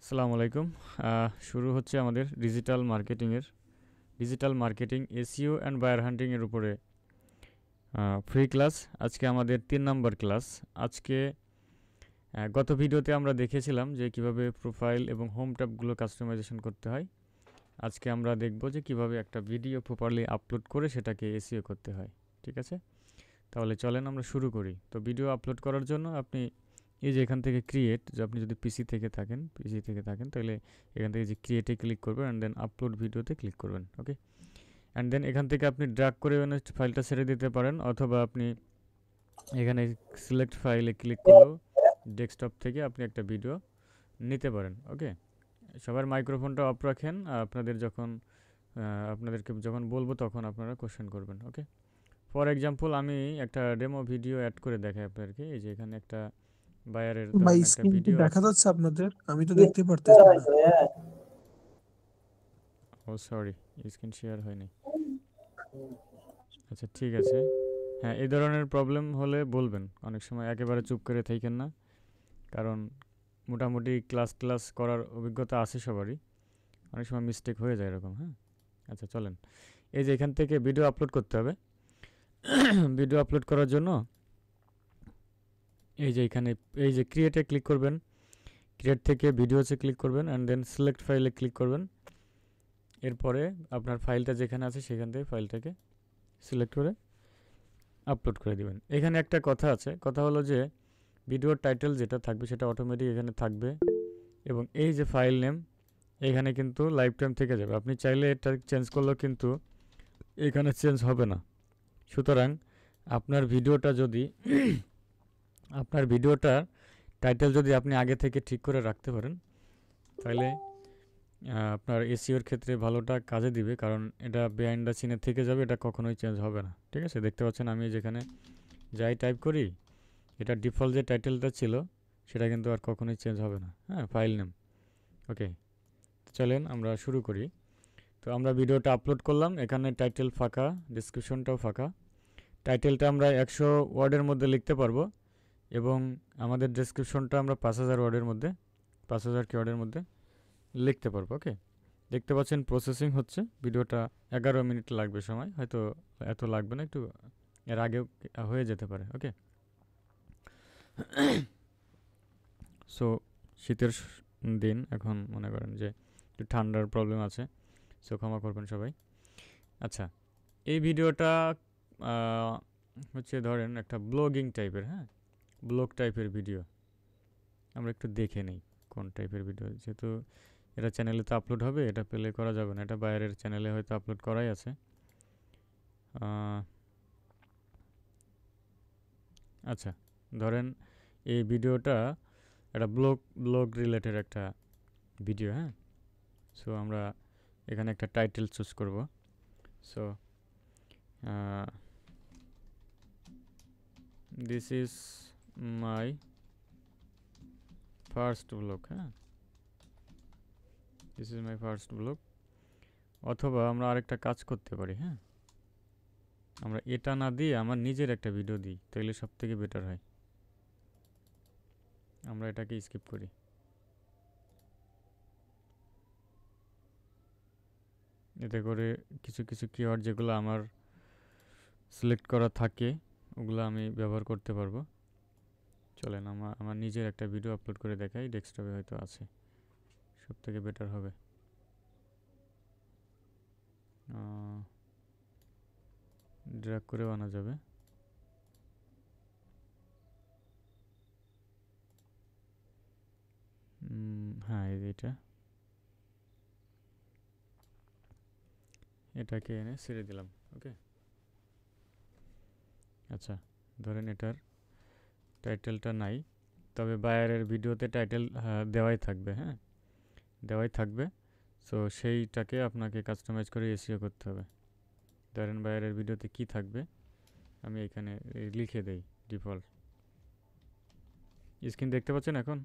আসসালামু আলাইকুম। শুরু হচ্ছে আমাদের digital marketing SEO and buyer hunting এর উপরে ফ্রি ক্লাস। আজকে আমাদের 3 নম্বর ক্লাস। আজকে গত ভিডিওতে আমরা দেখেছিলাম যে কিভাবে প্রোফাইল এবং হোম ট্যাবগুলো কাস্টমাইজেশন করতে হয়। আজকে আমরা দেখব যে কিভাবে একটা ভিডিও প্রপারলি আপলোড করে সেটাকে এসইও করতে হয়। ঠিক আছে, তাহলে চলেন আমরা শুরু করি। তো ভিডিও আপলোড করার জন্য আপনি এই যে এখান থেকে ক্রিয়েট, যে আপনি যদি পিসি থেকে থাকেন তাহলে এখান থেকে যে ক্রিয়েটে ক্লিক করবেন অ্যান্ড দেন আপলোড ভিডিওতে ক্লিক করবেন। ওকে, অ্যান্ড দেন এখান থেকে আপনি ড্র্যাগ করে ফাইলটা ছেড়ে দিতে পারেন, অথবা আপনি এখানে সিলেক্ট ফাইলে ক্লিক করলেও ডেস্কটপ থেকে আপনি একটা ভিডিও নিতে পারেন। ওকে, সবার মাইক্রোফোনটা অফ রাখেন। আপনাদেরকে যখন বলবো তখন আপনারা কোশ্চেন করবেন। ওকে, ফর এক্সাম্পল আমি একটা ডেমো ভিডিও অ্যাড করে দেখাই আপনাদেরকে। এই যে এখানে একটা বায়ারের ভাই, ধরেন একটা স্ক্রিন কি ভিডিও দেখা আছে। যাচ্ছে আপনাদের? আমি তো দেখতে পারতেছি না। ও সরি, স্ক্রিন শেয়ার হয়নি। আচ্ছা ঠিক আছে। হ্যাঁ, এই ধরনের প্রবলেম হলে বলবেন। অনেক সময় একেবারে চুপ করে থাকেন না, কারণ মোটামুটি ক্লাস ক্লাস করার অভিজ্ঞতা আছে সবারই, অনেক সময় মিস্টেক হয়ে যায় এরকম। হ্যাঁ, আচ্ছা চলেন। এই যে এখান থেকে ভিডিও আপলোড করতে হবে। ভিডিও আপলোড করার জন্য এই যে এখানে এই যে ক্রিয়েটে ক্লিক করবেন, ক্রিয়েট থেকে ভিডিওতে ক্লিক করবেন অ্যান্ড দেন সিলেক্ট ফাইলে ক্লিক করবেন। এরপরে আপনার ফাইলটা যেখানে আছে সেখান থেকে ফাইলটাকে সিলেক্ট করে আপলোড করে দিবেন। এখানে একটা কথা আছে, কথা হলো যে ভিডিওর টাইটেল যেটা থাকবে সেটা অটোমেটিক এখানে থাকবে, এবং এই যে ফাইল নেম এখানে কিন্তু লাইফ টাইম থেকে যাবে। আপনি চাইলে এটা চেঞ্জ করলেও কিন্তু এখানে চেঞ্জ হবে না। সুতরাং আপনার ভিডিওটা যদি আপনার ভিডিওটার টাইটেল যদি আপনি আগে থেকে ঠিক করে রাখতে পারেন, তাহলে আপনার এসইওর ক্ষেত্রে ভালোটা কাজে দিবে, কারণ এটা বিহাইন্ড দ্য সিনে থেকে যাবে, এটা কখনোই চেঞ্জ হবে না। ঠিক আছে, দেখতে পাচ্ছেন আমি যেখানে যাই টাইপ করি, এটা ডিফল্ট যে টাইটেলটা ছিল সেটা কিন্তু আর কখনোই চেঞ্জ হবে না। হ্যাঁ, ফাইল নেম। ওকে, চলেন আমরা শুরু করি। তো আমরা ভিডিওটা আপলোড করলাম, এখানে টাইটেল ফাঁকা, ডিসক্রিপশনটাও ফাঁকা। টাইটেলটা আমরা 100 ওয়ার্ডের মধ্যে লিখতে পারবো, এবং আমাদের ডেসক্রিপশনটা আমরা 5000 ওয়ার্ডের মধ্যে 5000 কিওয়ার্ডের মধ্যে লিখতে পারবো। ওকে, দেখতে পাচ্ছেন প্রসেসিং হচ্ছে। ভিডিওটা 11 মিনিট লাগবে সময়, হয়তো এত লাগবে না, একটু এর আগেও হয়ে যেতে পারে। ওকে, সো শীতের দিন এখন, মনে করেন যে একটু ঠান্ডার প্রবলেম আছে, সো ক্ষমা করবেন সবাই। আচ্ছা, এই ভিডিওটা হচ্ছে ধরেন একটা ব্লগিং টাইপের, হ্যাঁ, ব্লগ টাইপের ভিডিও। আমরা একটু দেখে নেই কোন টাইপের ভিডিও, যেহেতু এটা চ্যানেলে তো আপলোড হবে, এটা প্লে করা যাবে না, এটা বাইরের চ্যানেলে হয়তো আপলোড করাই আছে। আচ্ছা, ধরেন এই ভিডিওটা একটা ব্লগ রিলেটেড একটা ভিডিও। হ্যাঁ, সো আমরা এখানে একটা টাইটেল চুজ করব। So this is my first blog. হ্যাঁ, this is my first blog. অথবা আমরা আরেকটা কাজ করতে পারি। হ্যাঁ, আমরা এটা না দিয়ে আমার নিজের একটা ভিডিও দিই, তাহলে সব থেকে বেটার হয়। আমরা এটাকে স্কিপ করি। এতে করে কিছু কিছু কিওয়ার্ড যেগুলো আমার সিলেক্ট করা থাকে ওগুলো আমি ব্যবহার করতে পারবো। চলেন আমার নিজের একটা ভিডিও আপলোড করে দেখাই, ডেস্কটপে হয়তো আছে, সব থেকে বেটার হবে। ড্র্যাগ করেও আনা যাবে। হ্যাঁ, এটাকে এনে ছেড়ে দিলাম। ওকে, আচ্ছা, ধরেন এটার টাইটেলটা নাই, তবে বায়ারের ভিডিওতে টাইটেল দেওয়াই থাকবে। হ্যাঁ, দেওয়াই থাকবে। সো সেইটাকে আপনাকে কাস্টমাইজ করে এসইও করতে হবে। ধরেন বায়ারের ভিডিওতে কি থাকবে আমি এখানে লিখে দেই ডিফল্ট। স্ক্রিন দেখতে পাচ্ছেন এখন?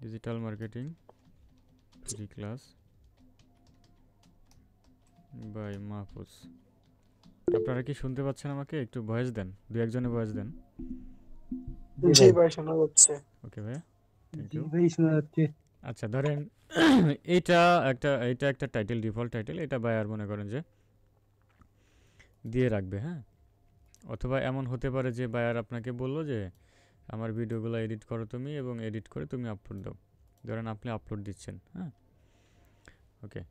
Digital marketing free class by Mahfuz. আপনারা কি শুনতে পাচ্ছেন আমাকে? একটু ভয়েস দেন, দু একজনে ভয়েস দেন। জি ভাই শোনা যাচ্ছে। ওকে ভাইয়া, থ্যাংক জি ইউ। ভাই শোনা যাচ্ছে। আচ্ছা ধরেন এটা একটা টাইটেল, ডিফল্ট টাইটেল, এটা বায়ার মনে করেন যে দিয়ে রাখবে, হ্যাঁ। অথবা এমন হতে পারে যে বায়ার আপনাকে বললো যে আমার ভিডিওগুলো এডিট করো তুমি এবং এডিট করে তুমি আপলোড দাও। ধরেন আপনি আপলোড দিচ্ছেন, হ্যাঁ। Okay,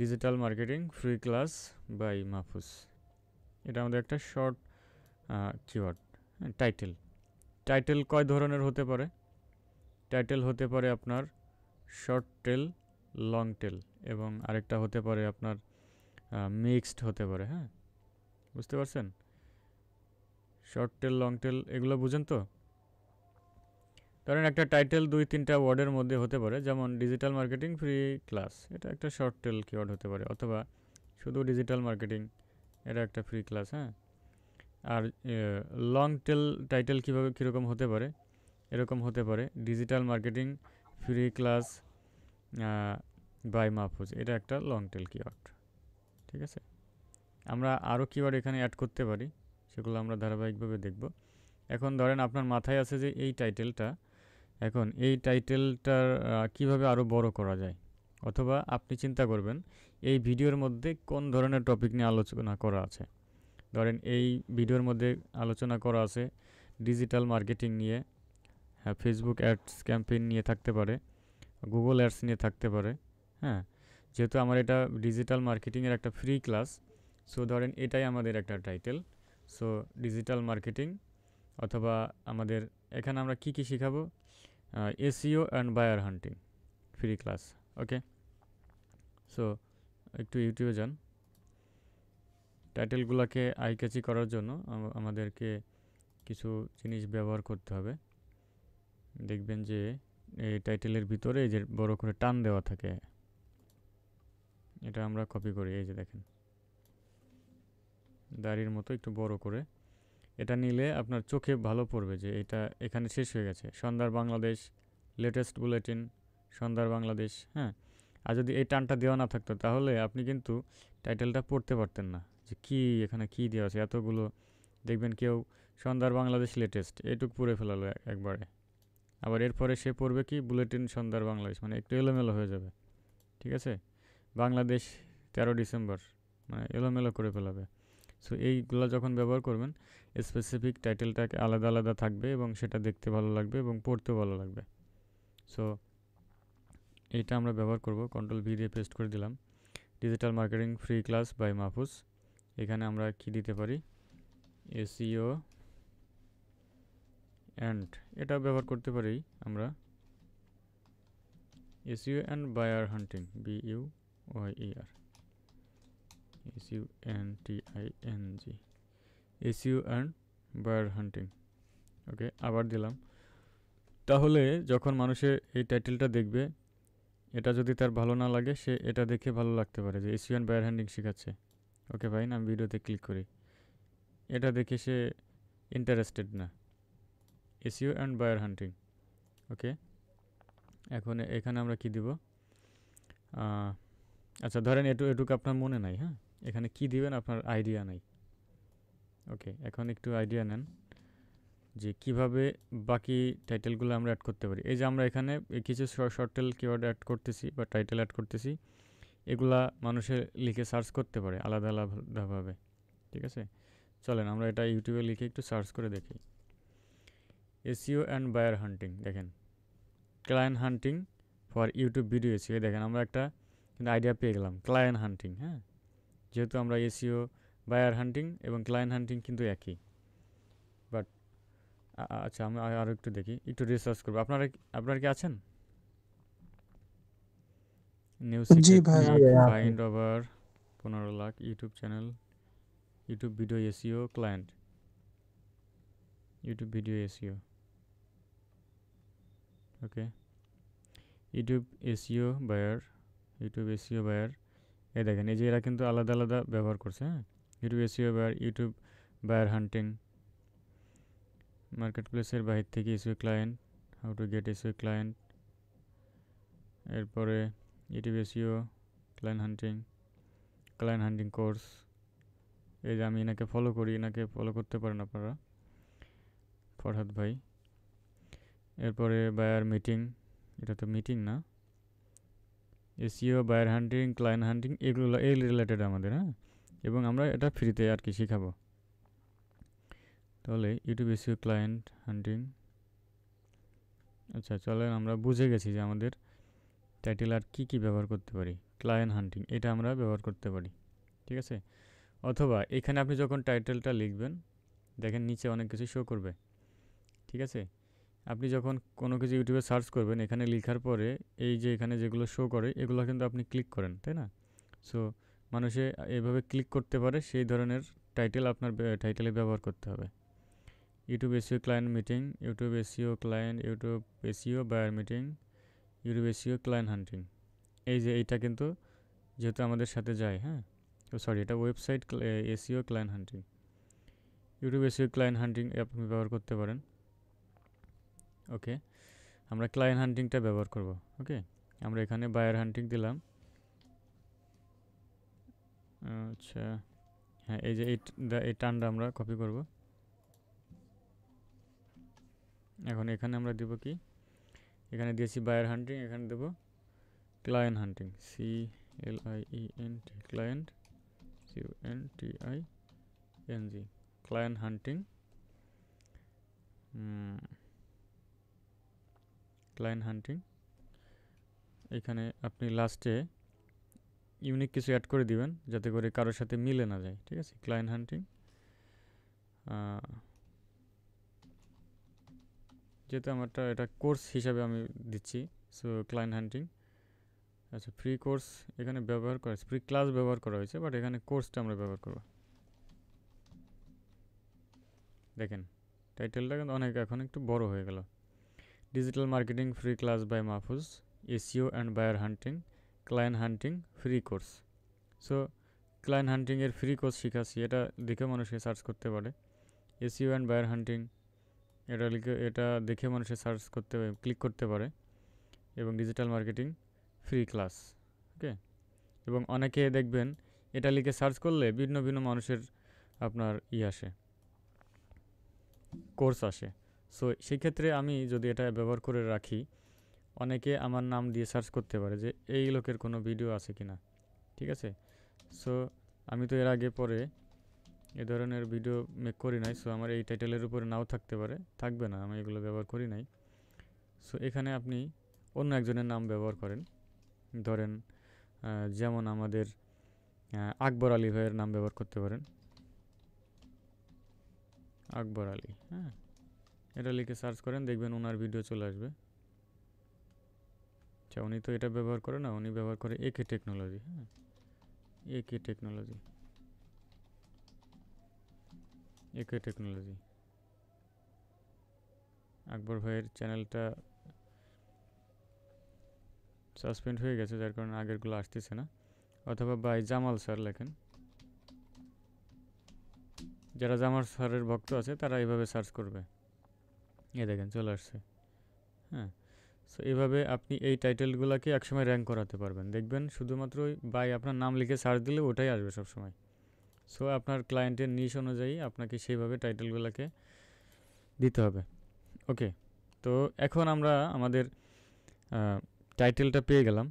digital marketing free class by Mahfuz, এটা আমাদের একটা শর্ট কিওয়ার্ড, টাইটেল। টাইটেল কয় ধরনের হতে পারে? টাইটেল হতে পারে আপনার শর্ট টেল, লং টেল, এবং আরেকটা হতে পারে আপনার মিক্সড হতে পারে, হ্যাঁ। বুঝতে পারছেন? শর্ট টেল, লং টেল এগুলো বুঝেন তো? ধরেন একটা টাইটেল 2-3টা ওয়ার্ডের মধ্যে হতে পারে, যেমন ডিজিটাল মার্কেটিং ফ্রি ক্লাস, এটা একটা শর্ট টেল কিওয়ার্ড হতে পারে, অথবা শুধু ডিজিটাল মার্কেটিং, এটা একটা ফ্রি ক্লাস, হ্যাঁ। আর লং টেল টাইটেল কীভাবে কীরকম হতে পারে? এরকম হতে পারে digital marketing free class by Mahfuz, এটা একটা লং টেল কিওয়ার্ড, ঠিক আছে। আমরা আরও কিওয়ার্ড এখানে অ্যাড করতে পারি, সেগুলো আমরা ধারাবাহিকভাবে দেখব। এখন ধরেন আপনার মাথায় আছে যে এই টাইটেলটা, এখন এই টাইটেলটার কীভাবে আরও বড় করা যায়, অথবা আপনি চিন্তা করবেন এই ভিডিওর মধ্যে কোন ধরনের টপিক নিয়ে আলোচনা করা আছে। ধরেন এই ভিডিওর মধ্যে আলোচনা করা আছে ডিজিটাল মার্কেটিং নিয়ে, হ্যাঁ, ফেসবুক অ্যাডস ক্যাম্পেইন নিয়ে থাকতে পারে, গুগল অ্যাডস নিয়ে থাকতে পারে, হ্যাঁ। যেহেতু আমার এটা ডিজিটাল মার্কেটিংয়ের একটা ফ্রি ক্লাস, সো ধরেন এটাই আমাদের একটা টাইটেল। সো ডিজিটাল মার্কেটিং, অথবা আমাদের এখানে আমরা কি কি শেখাবো, SEO and buyer hunting free class, okay. So একটু ইউটিউবে যান, টাইটেলগুলোকে আই ক্যাচি করার জন্য আমাদেরকে কিছু জিনিস ব্যবহার করতে হবে। দেখবেন যে এই টাইটেলের ভিতরে এই যে বড় করে টান দেওয়া থাকে, এটা আমরা কপি করি, এই যে দেখেন দাড়ির মতো একটু বড় করে, এটা নিলে আপনার চোখে ভালো পড়বে যে এটা এখানে শেষ হয়ে গেছে, সন্ধ্যার বাংলাদেশ, লেটেস্ট বুলেটিন, সন্ধ্যার বাংলাদেশ, হ্যাঁ। আর যদি এই টানটা দেওয়া না থাকতো তাহলে আপনি কিন্তু টাইটেলটা পড়তে পারতেন না, যে কি এখানে কি দেওয়া আছে এতগুলো। দেখবেন কেউ সন্ধ্যার বাংলাদেশ লেটেস্ট এইটুকু পড়ে ফেলালো একবারে, আবার এরপরে সে পড়বে কি বুলেটিন সন্ধ্যার বাংলাদেশ, মানে একটু এলোমেলো হয়ে যাবে, ঠিক আছে। বাংলাদেশ 13 ডিসেম্বর, মানে এলোমেলো করে ফেলাবে। সো এইগুলো যখন ব্যবহার করবেন, স্পেসিফিক টাইটেলটাকে আলাদা আলাদা থাকবে এবং সেটা দেখতে ভালো লাগবে এবং পড়তেও ভালো লাগবে। সো এইটা আমরা ব্যবহার করব, কন্ট্রোল ভি দিয়ে পেস্ট করে দিলাম, digital marketing free class by Mahfuz. এখানে আমরা কি দিতে পারি, এসইও অ্যান্ড, এটা ব্যবহার করতে পারি আমরা, SEO and buyer hunting, BUYER, SUNTING, SEO and buyer hunting, okay. আবার দিলাম। তাহলে যখন মানুষের এই টাইটেলটা দেখবে, এটা যদি তার ভালো না লাগে, সে এটা দেখে ভালো লাগতে পারে যে এসইও অ্যান্ড বায়ার হান্টিং শেখাচ্ছে, ওকে ফাইন, আমি ভিডিওতে ক্লিক করি, এটা দেখে সে ইন্টারেস্টেড না, এসইও অ্যান্ড বায়ার হান্টিং, ওকে। এখন এখানে আমরা কি দিব, আচ্ছা ধরেন এটুকু আপনার মনে নাই, হ্যাঁ, এখানে কি দিবেন আপনার আইডিয়া নাই, ওকে। এখন একটু আইডিয়া নেন যে কিভাবে বাকি টাইটেলগুলো আমরা অ্যাড করতে পারি। এই যে আমরা এখানে কিছু শর্ট টেল কিওয়ার্ড অ্যাড করতেছি বা টাইটেল অ্যাড করতেছি, এগুলা মানুষের লিখে সার্চ করতে পারে আলাদা আলাদাভাবে, ঠিক আছে। চলেন আমরা এটা ইউটিউবে লিখে একটু সার্চ করে দেখি, এসইও অ্যান্ড বায়ার হান্টিং, দেখেন client hunting for YouTube video SEO, দেখেন আমরা একটা কিন্তু আইডিয়া পেয়ে গেলাম, ক্লায়েন্ট হান্টিং, হ্যাঁ। যেহেতু আমরা এসইও, বায়ার হান্টিং এবং ক্লায়েন্ট হান্টিং কিন্তু একই, বাট আচ্ছা আমি আরও একটু দেখি, একটু রিসার্চ করবো। আপনারা কি আছেন? নিউ জি সিক্রেট ভাই। Find over 15 lakh YouTube channel, YouTube video SEO client, YouTube video SEO, okay. YouTube SEO buyer, YouTube SEO buyer, এই দেখেন এই যে এরা কিন্তু আলাদা আলাদা ব্যবহার করছে, হ্যাঁ। YouTube SEO buyer, YouTube buyer hunting, market প্লেসের বাহির থেকে SEO client, how to get SEO client, এরপরে YouTube SEO client hunting course. এই যে আমি এনাকে ফলো করি, এনাকে ফলো করতে পারেন আপনারা, ফরহাদ ভাই। এরপরে বায়ার মিটিং, এটা তো মিটিং না, এসইও, বায়ার হান্টিং, ক্লায়েন্ট হান্টিং, এগুলো এই রিলেটেড আমাদের, হ্যাঁ। এবং আমরা এটা ফ্রিতে আর কি শেখাবো। তাহলে ইউটিউব এসইও, ক্লায়েন্ট হান্টিং। আচ্ছা চলেন, আমরা বুঝে গেছি যে আমাদের টাইটেল আর কি কি ব্যবহার করতে পারি। ক্লায়েন্ট হান্টিং এটা আমরা ব্যবহার করতে পারি, ঠিক আছে। অথবা এখানে আপনি যখন টাইটেলটা লিখবেন, দেখেন নিচে অনেক কিছু শো করবে, ঠিক আছে। আপনি যখন কোনো কিছু ইউটিউবে সার্চ করবেন, এখানে লেখার পরে এই যে এখানে যেগুলো শো করে এগুলো কিন্তু আপনি ক্লিক করেন, তাই না। সো মানুষে এভাবে ক্লিক করতে পারে, সেই ধরনের টাইটেল আপনার টাইটেলে ব্যবহার করতে হবে। YouTube SEO client meeting, YouTube SEO client, YouTube SEO buyer meeting, YouTube SEO client hunting. এই যে এইটা কিন্তু যেহেতু আমাদের সাথে যায়, হ্যাঁ, তো সরি, এটা ওয়েবসাইট এসইও ক্লায়েন্ট হান্টিং। ইউটিউব এসইও ক্লায়েন্ট হান্টিং আপনি ব্যবহার করতে পারেন। ওকে, আমরা ক্লায়েন্ট হান্টিংটা ব্যবহার করব। ওকে, আমরা এখানে বায়ার হান্টিং দিলাম। আচ্ছা, হ্যাঁ, এই যে এই টানটা আমরা কপি করব। এখন এখানে আমরা দেব কি, এখানে দিয়েছি বায়ার হান্টিং, এখানে দেব client hunting, CLIENT, client, CUNTING, client hunting. Client hunting, এখানে আপনি লাস্টে ইউনিক কিছু অ্যাড করে দিবেন যাতে করে কারোর সাথে মিলে না যায়, ঠিক আছে। ক্লায়েন্ট হান্টিং, যেহেতু আমারটা এটা কোর্স হিসাবে আমি দিচ্ছি, সো ক্লায়েন্ট হান্টিং। আচ্ছা, ফ্রি কোর্স এখানে ব্যবহার করা হয়েছে, ফ্রি ক্লাস ব্যবহার করা হয়েছে, বাট এখানে কোর্সটা আমরা ব্যবহার করব। দেখেন টাইটেলটা কিন্তু অনেক এখন একটু বড় হয়ে গেল। Digital marketing free class by Mahfuz, SEO and buyer hunting, client hunting free course. So client হান্টিংয়ের ফ্রি কোর্স শিখাচ্ছি, এটা দেখে মানুষকে সার্চ করতে পারে। এসইও অ্যান্ড বায়ার হান্টিং, এটা দেখে মানুষে সার্চ করতে, ক্লিক করতে পারে। এবং ডিজিটাল মার্কেটিং ফ্রি ক্লাস, ওকে। এবং অনেকে দেখবেন এটা লিখে সার্চ করলে ভিন্ন ভিন্ন মানুষের আপনার আসে, কোর্স আসে। সো সেই ক্ষেত্রে আমি যদি এটা ব্যবহার করে রাখি, অনেকে আমার নাম দিয়ে সার্চ করতে পারে যে এই লোকের কোনো ভিডিও আছে কিনা, ঠিক আছে। সো আমি তো এর আগে পরে এ ধরনের ভিডিও মেক করি নাই, সো আমার এই টাইটেলের উপরে নাও থাকতে পারে, থাকবে না, আমি এগুলো ব্যবহার করি নাই। সো এখানে আপনি অন্য একজনের নাম ব্যবহার করেন, ধরেন যেমন আমাদের আকবর আলী ভাইয়ের নাম ব্যবহার করতে পারেন, আকবর আলী, হ্যাঁ। এটা লিখে সার্চ করেন, দেখবেন ওনার ভিডিও চলে আসবে। আচ্ছা, উনি তো এটা ব্যবহার করে না, উনি ব্যবহার করে একে টেকনোলজি, হ্যাঁ, একে টেকনোলজি, একে টেকনোলজি। আকবর ভাইয়ের চ্যানেলটা সাসপেন্ড হয়ে গেছে, যার কারণে আগেরগুলো আসতেছে না। অথবা বাই জামাল স্যার লেখেন, যারা জামাল স্যারের ভক্ত আছে তারা এইভাবে সার্চ করবে, এ দেখেন চলে আসছে, হ্যাঁ। সো এইভাবে আপনি এই টাইটেলগুলোকে একসময় র্যাঙ্ক করাতে পারবেন, দেখবেন শুধুমাত্র বাই আপনার নাম লিখে সার্চ দিলে ওটাই আসবে সবসময়। সো আপনার ক্লায়েন্টের নিশ অনুযায়ী আপনাকে সেইভাবে টাইটেলগুলোকে দিতে হবে, ওকে। তো এখন আমরা আমাদের টাইটেলটা পেয়ে গেলাম।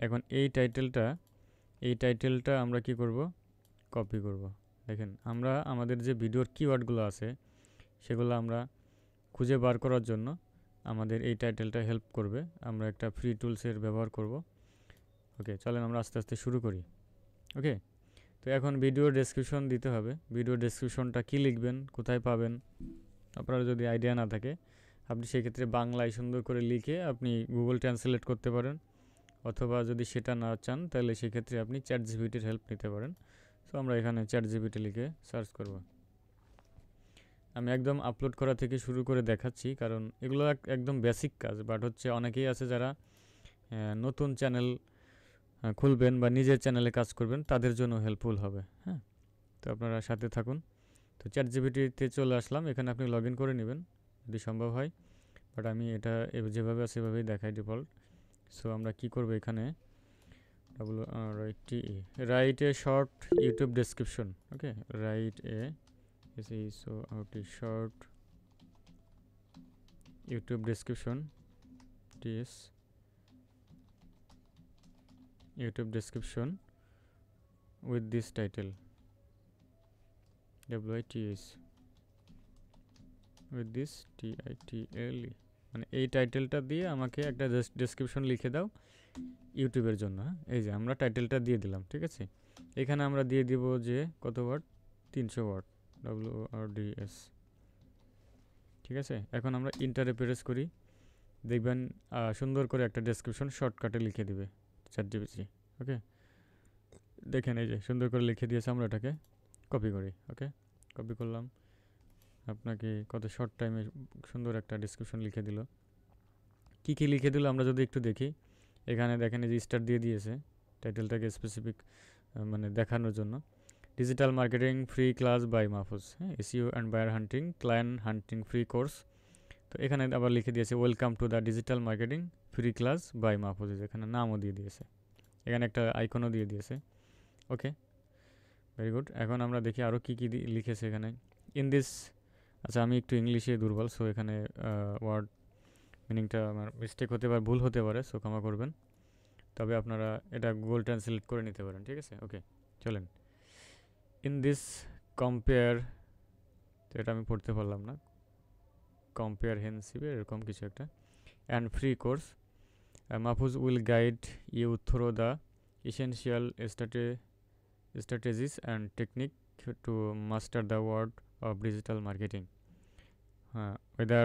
এখন এই টাইটেলটা আমরা কি করব, কপি করব। দেখেন আমরা আমাদের যে ভিডিওর কিওয়ার্ডগুলো আছে সেগুলো আমরা খুঁজে বার করার জন্য আমাদের এই টাইটেলটা হেল্প করবে। আমরা একটা ফ্রি টুলসের ব্যবহার করব, ওকে। চলেন আমরা আস্তে আস্তে শুরু করি, ওকে। তো এখন ভিডিও ডেসক্রিপশন দিতে হবে। ভিডিও ডেসক্রিপশনটা কী লিখবেন, কোথায় পাবেন, আপনার যদি আইডিয়া না থাকে আপনি সেক্ষেত্রে বাংলায় সুন্দর করে লিখে আপনি গুগল ট্রান্সলেট করতে পারেন, অথবা যদি সেটা না চান তাহলে সেক্ষেত্রে আপনি চ্যাট জিপিটির হেল্প নিতে পারেন। সো আমরা এখানে চ্যাট জিপিটি লিখে সার্চ করব। আমি একদম আপলোড করা থেকে শুরু করে দেখাচ্ছি, কারণ এগুলো একদম বেসিক কাজ, বাট হচ্ছে অনেকেই আছে যারা নতুন চ্যানেল খুলবেন বা নিজের চ্যানেলে কাজ করবেন, তাদের জন্য হেল্পফুল হবে, হ্যাঁ। তো আপনারা সাথে থাকুন। তো চ্যাট জিপিটিতে চলে আসলাম, এখানে আপনি লগ ইন করে নেবেন যদি সম্ভব হয়, বাট আমি এটা যেভাবে আছে সেভাবেই দেখাই ডিফল্ট। সো আমরা কি করব, এখানে write a short YouTube description, okay. Write a short YouTube description TS, YouTube description with this title WITH with this TITLE, মানে এই টাইটেলটা দিয়ে আমাকে একটা ডেসক্রিপশন লিখে দাও ইউটিউবের জন্য। হ্যাঁ, এই যে আমরা টাইটেলটা দিয়ে দিলাম, ঠিক আছে। এখানে আমরা দিয়ে দিব যে কত ওয়ার্ড, 300 ওয়ার্ড, WORDS, ঠিক আছে। এখন আমরা ইন্টারে প্রেস করি, দেখবেন সুন্দর করে একটা ডেসক্রিপশন শর্টকাটে লিখে দিবে ChatGPT। ওকে, দেখেন এই যে সুন্দর করে লিখে দিয়েছে। আমরা এটাকে কপি করি। ওকে, কপি করলাম, আপনাকে কত শর্ট টাইমে সুন্দর একটা ডেসক্রিপশন লিখে দিল। কী কী লিখে দিল আমরা যদি একটু দেখি, এখানে দেখেন এই যে স্টার দিয়ে দিয়েছে টাইটেলটাকে স্পেসিফিক মানে দেখানোর জন্য। Digital marketing free class by Mahfuz, হ্যাঁ, SEO and buyer hunting, client hunting free course. তো এখানে আবার লিখে দিয়েছে welcome to the digital marketing free class by Mahfuz, এখানে নামও দিয়ে দিয়েছে, এখানে একটা আইকনও দিয়ে দিয়েছে। Okay, very good. এখন আমরা দেখি আরও কী কী লিখেছে এখানে। ইন দিস, আচ্ছা আমি একটু ইংলিশে দুর্বল, সো এখানে ওয়ার্ড মিনিংটা আমার মিস্টেক হতে পারে, ভুল হতে পারে, সো ক্ষমা করবেন। তবে আপনারা এটা গুগল ট্রান্সলেট করে নিতে পারেন, ঠিক আছে। ওকে, চলেন। ইন দিস কম্পেয়ার, তো এটা আমি পড়তে পারলাম না, কম্প্রিহেনসিভ এরকম কিছু একটা, and free course Mahfuz will guide you through the essential strategies and technique to master the world of digital marketing. Whether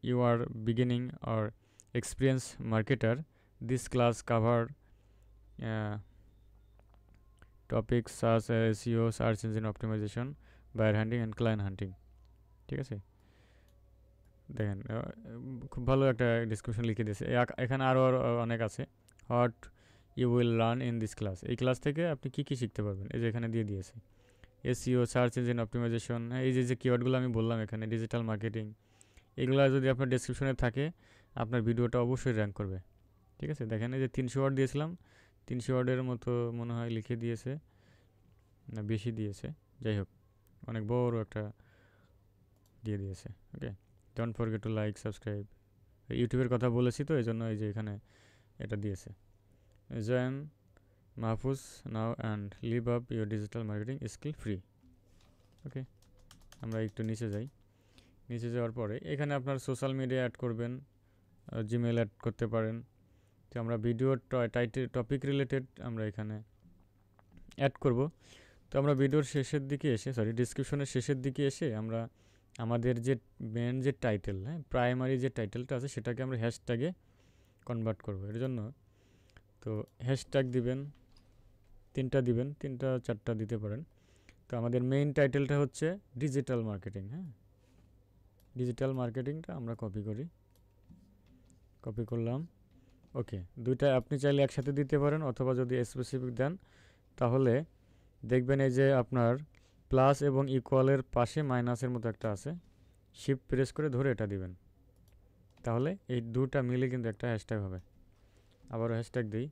you are beginning or experienced marketer, this class cover uh, topics such as SEO, search engine optimization, buyer hunting and client hunting, ঠিক আছে। দেখেন খুব ভালো একটা description লিখে দিয়েছে। এখানে আরও অনেক আছে। What you will learn in this class, এই ক্লাস থেকে আপনি কী কী শিখতে পারবেন, এই যে এখানে দিয়ে দিয়েছে। SEO, সার্চ ইঞ্জিন অপটিমাইজেশন, এই যে কিওয়ার্ডগুলো আমি বললাম এখানে, ডিজিটাল মার্কেটিং, এগুলো যদি আপনার ডেসক্রিপশনে থাকে আপনার ভিডিওটা অবশ্যই র্যাঙ্ক করবে, ঠিক আছে। দেখেন এই যে 300 ওয়ার্ড দিয়েছিলাম, 300 ওয়ার্ডের মতো মনে হয় লিখে দিয়েছে, না বেশি দিয়েছে, যাই হোক অনেক বড় একটা দিয়ে দিয়েছে। Okay, don't forget to like subscribe, ইউটিউবের কথা বলেছি তো এই জন্য এই যে এখানে এটা দিয়েছে। Join Mahfuz now and live up your digital marketing skill free. Okay, আমরা একটু নিচে যাই। নিচে যাওয়ার পরে এখানে আপনার সোশ্যাল মিডিয়া অ্যাড করবেন, জিমেল অ্যাড করতে পারেন। তো আমরা ভিডিওর টাইটেল টপিক রিলেটেড আমরা এখানে অ্যাড করব। তো আমরা ভিডিওর শেষের দিকে এসে, সরি ডিসক্রিপশনের শেষের দিকে এসে আমরা আমাদের যে মেন যে টাইটেল, হ্যাঁ প্রাইমারি যে টাইটেলটা আছে সেটাকে আমরা হ্যাশট্যাগে কনভার্ট করব। এর জন্য তো হ্যাশট্যাগ দিবেন, 3টা দিবেন, 3টা 4টা দিতে পারেন। তো আমাদের মেইন টাইটেলটা হচ্ছে ডিজিটাল মার্কেটিং, হ্যাঁ ডিজিটাল মার্কেটিংটা আমরা কপি করি, কপি করলাম। ওকে, দুইটা আপনি চাইলে একসাথে দিতে পারেন, অথবা যদি স্পেসিফিক দেন তাহলে দেখবেন এই যে আপনার প্লাস এবং ইকুয়ালের পাশে মাইনাসের মতো একটা আছে, শিফট প্রেস করে ধরে এটা দিবেন, তাহলে এই দুটা মিলে কিন্তু একটা হ্যাশট্যাগ হবে। আবারও হ্যাশট্যাগ দিই,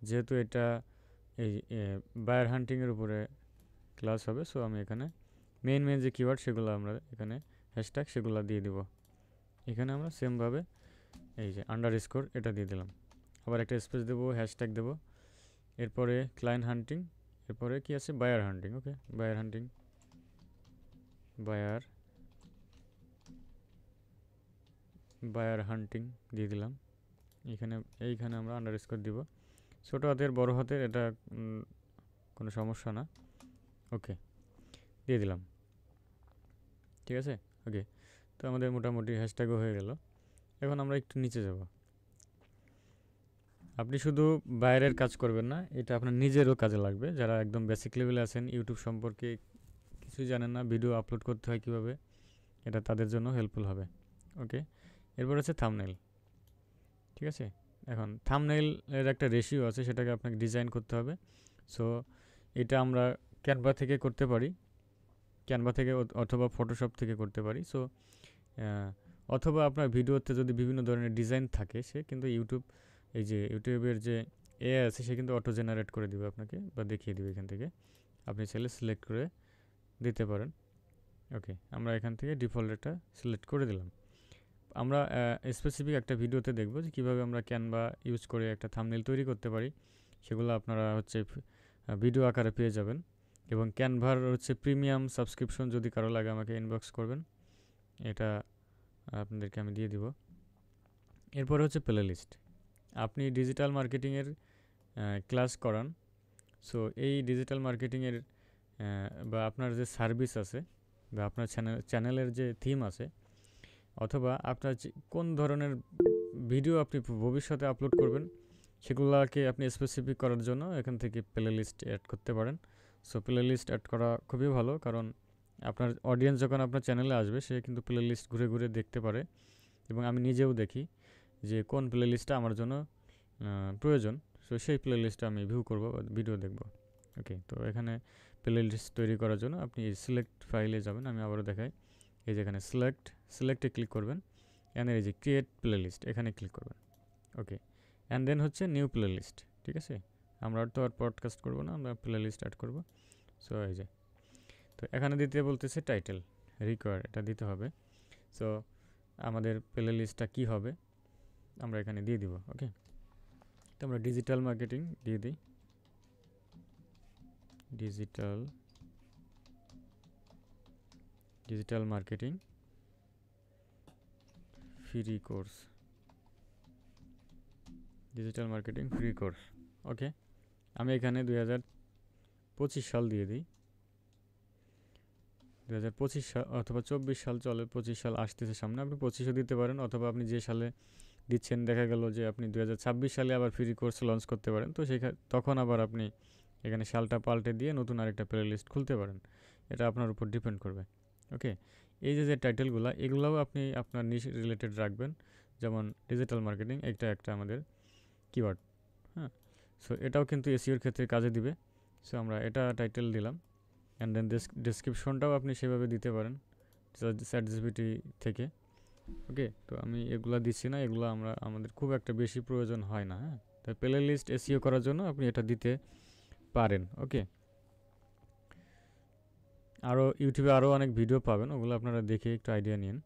যেহেতু এটা এই বায়ার হান্টিংয়ের উপরে ক্লাস হবে, সো আমি এখানে মেন যে কিওয়ার্ড সেগুলো আমরা এখানে হ্যাশট্যাগ সেগুলো দিয়ে দিব। এখানে আমরা সেমভাবে এই যে আন্ডারস্কোর এটা দিয়ে দিলাম, আবার একটা স্পেস দেবো, হ্যাশট্যাগ দেবো, এরপরে ক্লায়েন্ট হান্টিং, এরপরে কি আছে বায়ার হান্টিং। ওকে, বায়ার হান্টিং, বায়ার হান্টিং দিয়ে দিলাম। এইখানে আমরা আন্ডারস্কোর দিব, ছোটো হাতের বড় হাতের, এটা কোনো সমস্যা না। ওকে, দিয়ে দিলাম, ঠিক আছে। ওকে, তো আমাদের মোটামুটি হ্যাশট্যাগও হয়ে গেল। এখন আমরা একটু নিচে যাব। আপনি শুধু বাইরের কাজ করবেন না, এটা আপনার নিজেরও কাজে লাগবে। যারা একদম বেসিক লেভেলে আছেন, ইউটিউব সম্পর্কে কিছুই জানেন না, ভিডিও আপলোড করতে হয় কীভাবে, এটা তাদের জন্য হেল্পফুল হবে। ওকে, এরপর আছে থাম্বনেইল, ঠিক আছে। এখন থাম্বনেইলের একটা রেশিও আছে, সেটাকে আপনাকে ডিজাইন করতে হবে। সো এটা আমরা ক্যানভা থেকে করতে পারি, ক্যানভা থেকে অথবা ফটোশপ থেকে করতে পারি। সো অথবা আপনার ভিডিওতে যদি বিভিন্ন ধরনের ডিজাইন থাকে, সে কিন্তু এই যে ইউটিউবের যে এআই আছে সে কিন্তু অটো জেনারেট করে দিবে আপনাকে, বা দেখিয়ে দিবে এখান থেকে, আপনি চাইলে সিলেক্ট করে দিতে পারেন। ওকে, আমরা এখান থেকে ডিফল্ট এটা সিলেক্ট করে দিলাম। আমরা স্পেসিফিক একটা ভিডিওতে দেখব যে কীভাবে আমরা ক্যানভা ইউজ করে একটা থাম্বনেল তৈরি করতে পারি। সেগুলো আপনারা হচ্ছে ভিডিও আকারে পেয়ে যাবেন। এবং ক্যানভার হচ্ছে প্রিমিয়াম সাবস্ক্রিপশন যদি কারো লাগে আমাকে ইনবক্স করবেন, এটা আপনাদেরকে আমি দিয়ে দিব। এরপরে হচ্ছে প্লে লিস্ট। আপনি ডিজিটাল মার্কেটিংয়ের ক্লাস করান, সো এই ডিজিটাল মার্কেটিংয়ের বা আপনার যে সার্ভিস আছে বা আপনার চ্যানেলের যে থিম আছে, অথবা আপনার কোন ধরনের ভিডিও আপনি ভবিষ্যতে আপলোড করবেন সেগুলোকে আপনি স্পেসিফিক করার জন্য এখান থেকে প্লে লিস্ট অ্যাড করতে পারেন। সো প্লে লিস্ট অ্যাড করা খুবই ভালো, কারণ আপনার অডিয়েন্স যখন আপনার চ্যানেলে আসবে সে কিন্তু প্লে লিস্ট ঘুরে ঘুরে দেখতে পারে, এবং আমি নিজেও দেখি যে কোন প্লে লিস্টটা আমার জন্য প্রয়োজন। সো সেই প্লে লিস্টটা আমি ভিউ করব, ভিডিও দেখব। ওকে, তো এখানে প্লে লিস্ট তৈরি করার জন্য আপনি সিলেক্ট ফাইলে যাবেন। আমি আবারও দেখাই, এই যে এখানে সিলেক্টে ক্লিক করবেন, অ্যান্ড এই যে ক্রিয়েট প্লে লিস্ট এখানে ক্লিক করবেন। ওকে, অ্যান্ড দেন হচ্ছে নিউ প্লে লিস্ট। ঠিক আছে, আমরা তো আর পডকাস্ট করবো না, আমরা প্লে লিস্ট অ্যাড করবো। সো এই যে, তো এখানে দিতে বলতেছে টাইটেল রিকোয়ার, এটা দিতে হবে। সো আমাদের প্লে লিস্টটা কী হবে আমরা এখানে দিয়ে দিব। ওকে, তো আমরা ডিজিটাল মার্কেটিং দিয়ে দিই, digital marketing free course, digital marketing free course. Okay, আমি এখানে 2025 সাল দিয়ে দিই। 2025 সাল অথবা 24 সাল চলে, 25 সাল আসতেছে সামনে, আপনি 25ও দিতে পারেন, অথবা আপনি যে সালে দিচ্ছেন দেখা গেল যে আপনি 2026 সালে আবার ফ্রি কোর্স লঞ্চ করতে পারেন, তো তখন আবার আপনি এখানে সালটা পাল্টে দিয়ে নতুন আরেকটা প্লে লিস্ট খুলতে পারেন। এটা আপনার উপর ডিপেন্ড করবে। ওকে, এই যে টাইটেলগুলো, এগুলোও আপনি আপনার নিশ রিলেটেড রাখবেন, যেমন ডিজিটাল মার্কেটিং, এটা একটা আমাদের কিওয়ার্ড। হ্যাঁ, সো এটাও কিন্তু এসইওর ক্ষেত্রে কাজে দিবে। সো আমরা এটা টাইটেল দিলাম, অ্যান্ড দেন ডেসক্রিপশনটাও আপনি সেভাবে দিতে পারেন চ্যাটজিপিটি থেকে। ওকে, তো আমি এগুলা দিচ্ছি না, এগুলো আমাদের খুব একটা বেশি প্রয়োজন হয় না। হ্যাঁ, তাই প্লে লিস্ট এসইও করার জন্য আপনি এটা দিতে পারেন। ওকে, আরও ইউটিউবে আরও অনেক ভিডিও পাবেন, ওগুলো আপনারা দেখে একটু আইডিয়া নিন।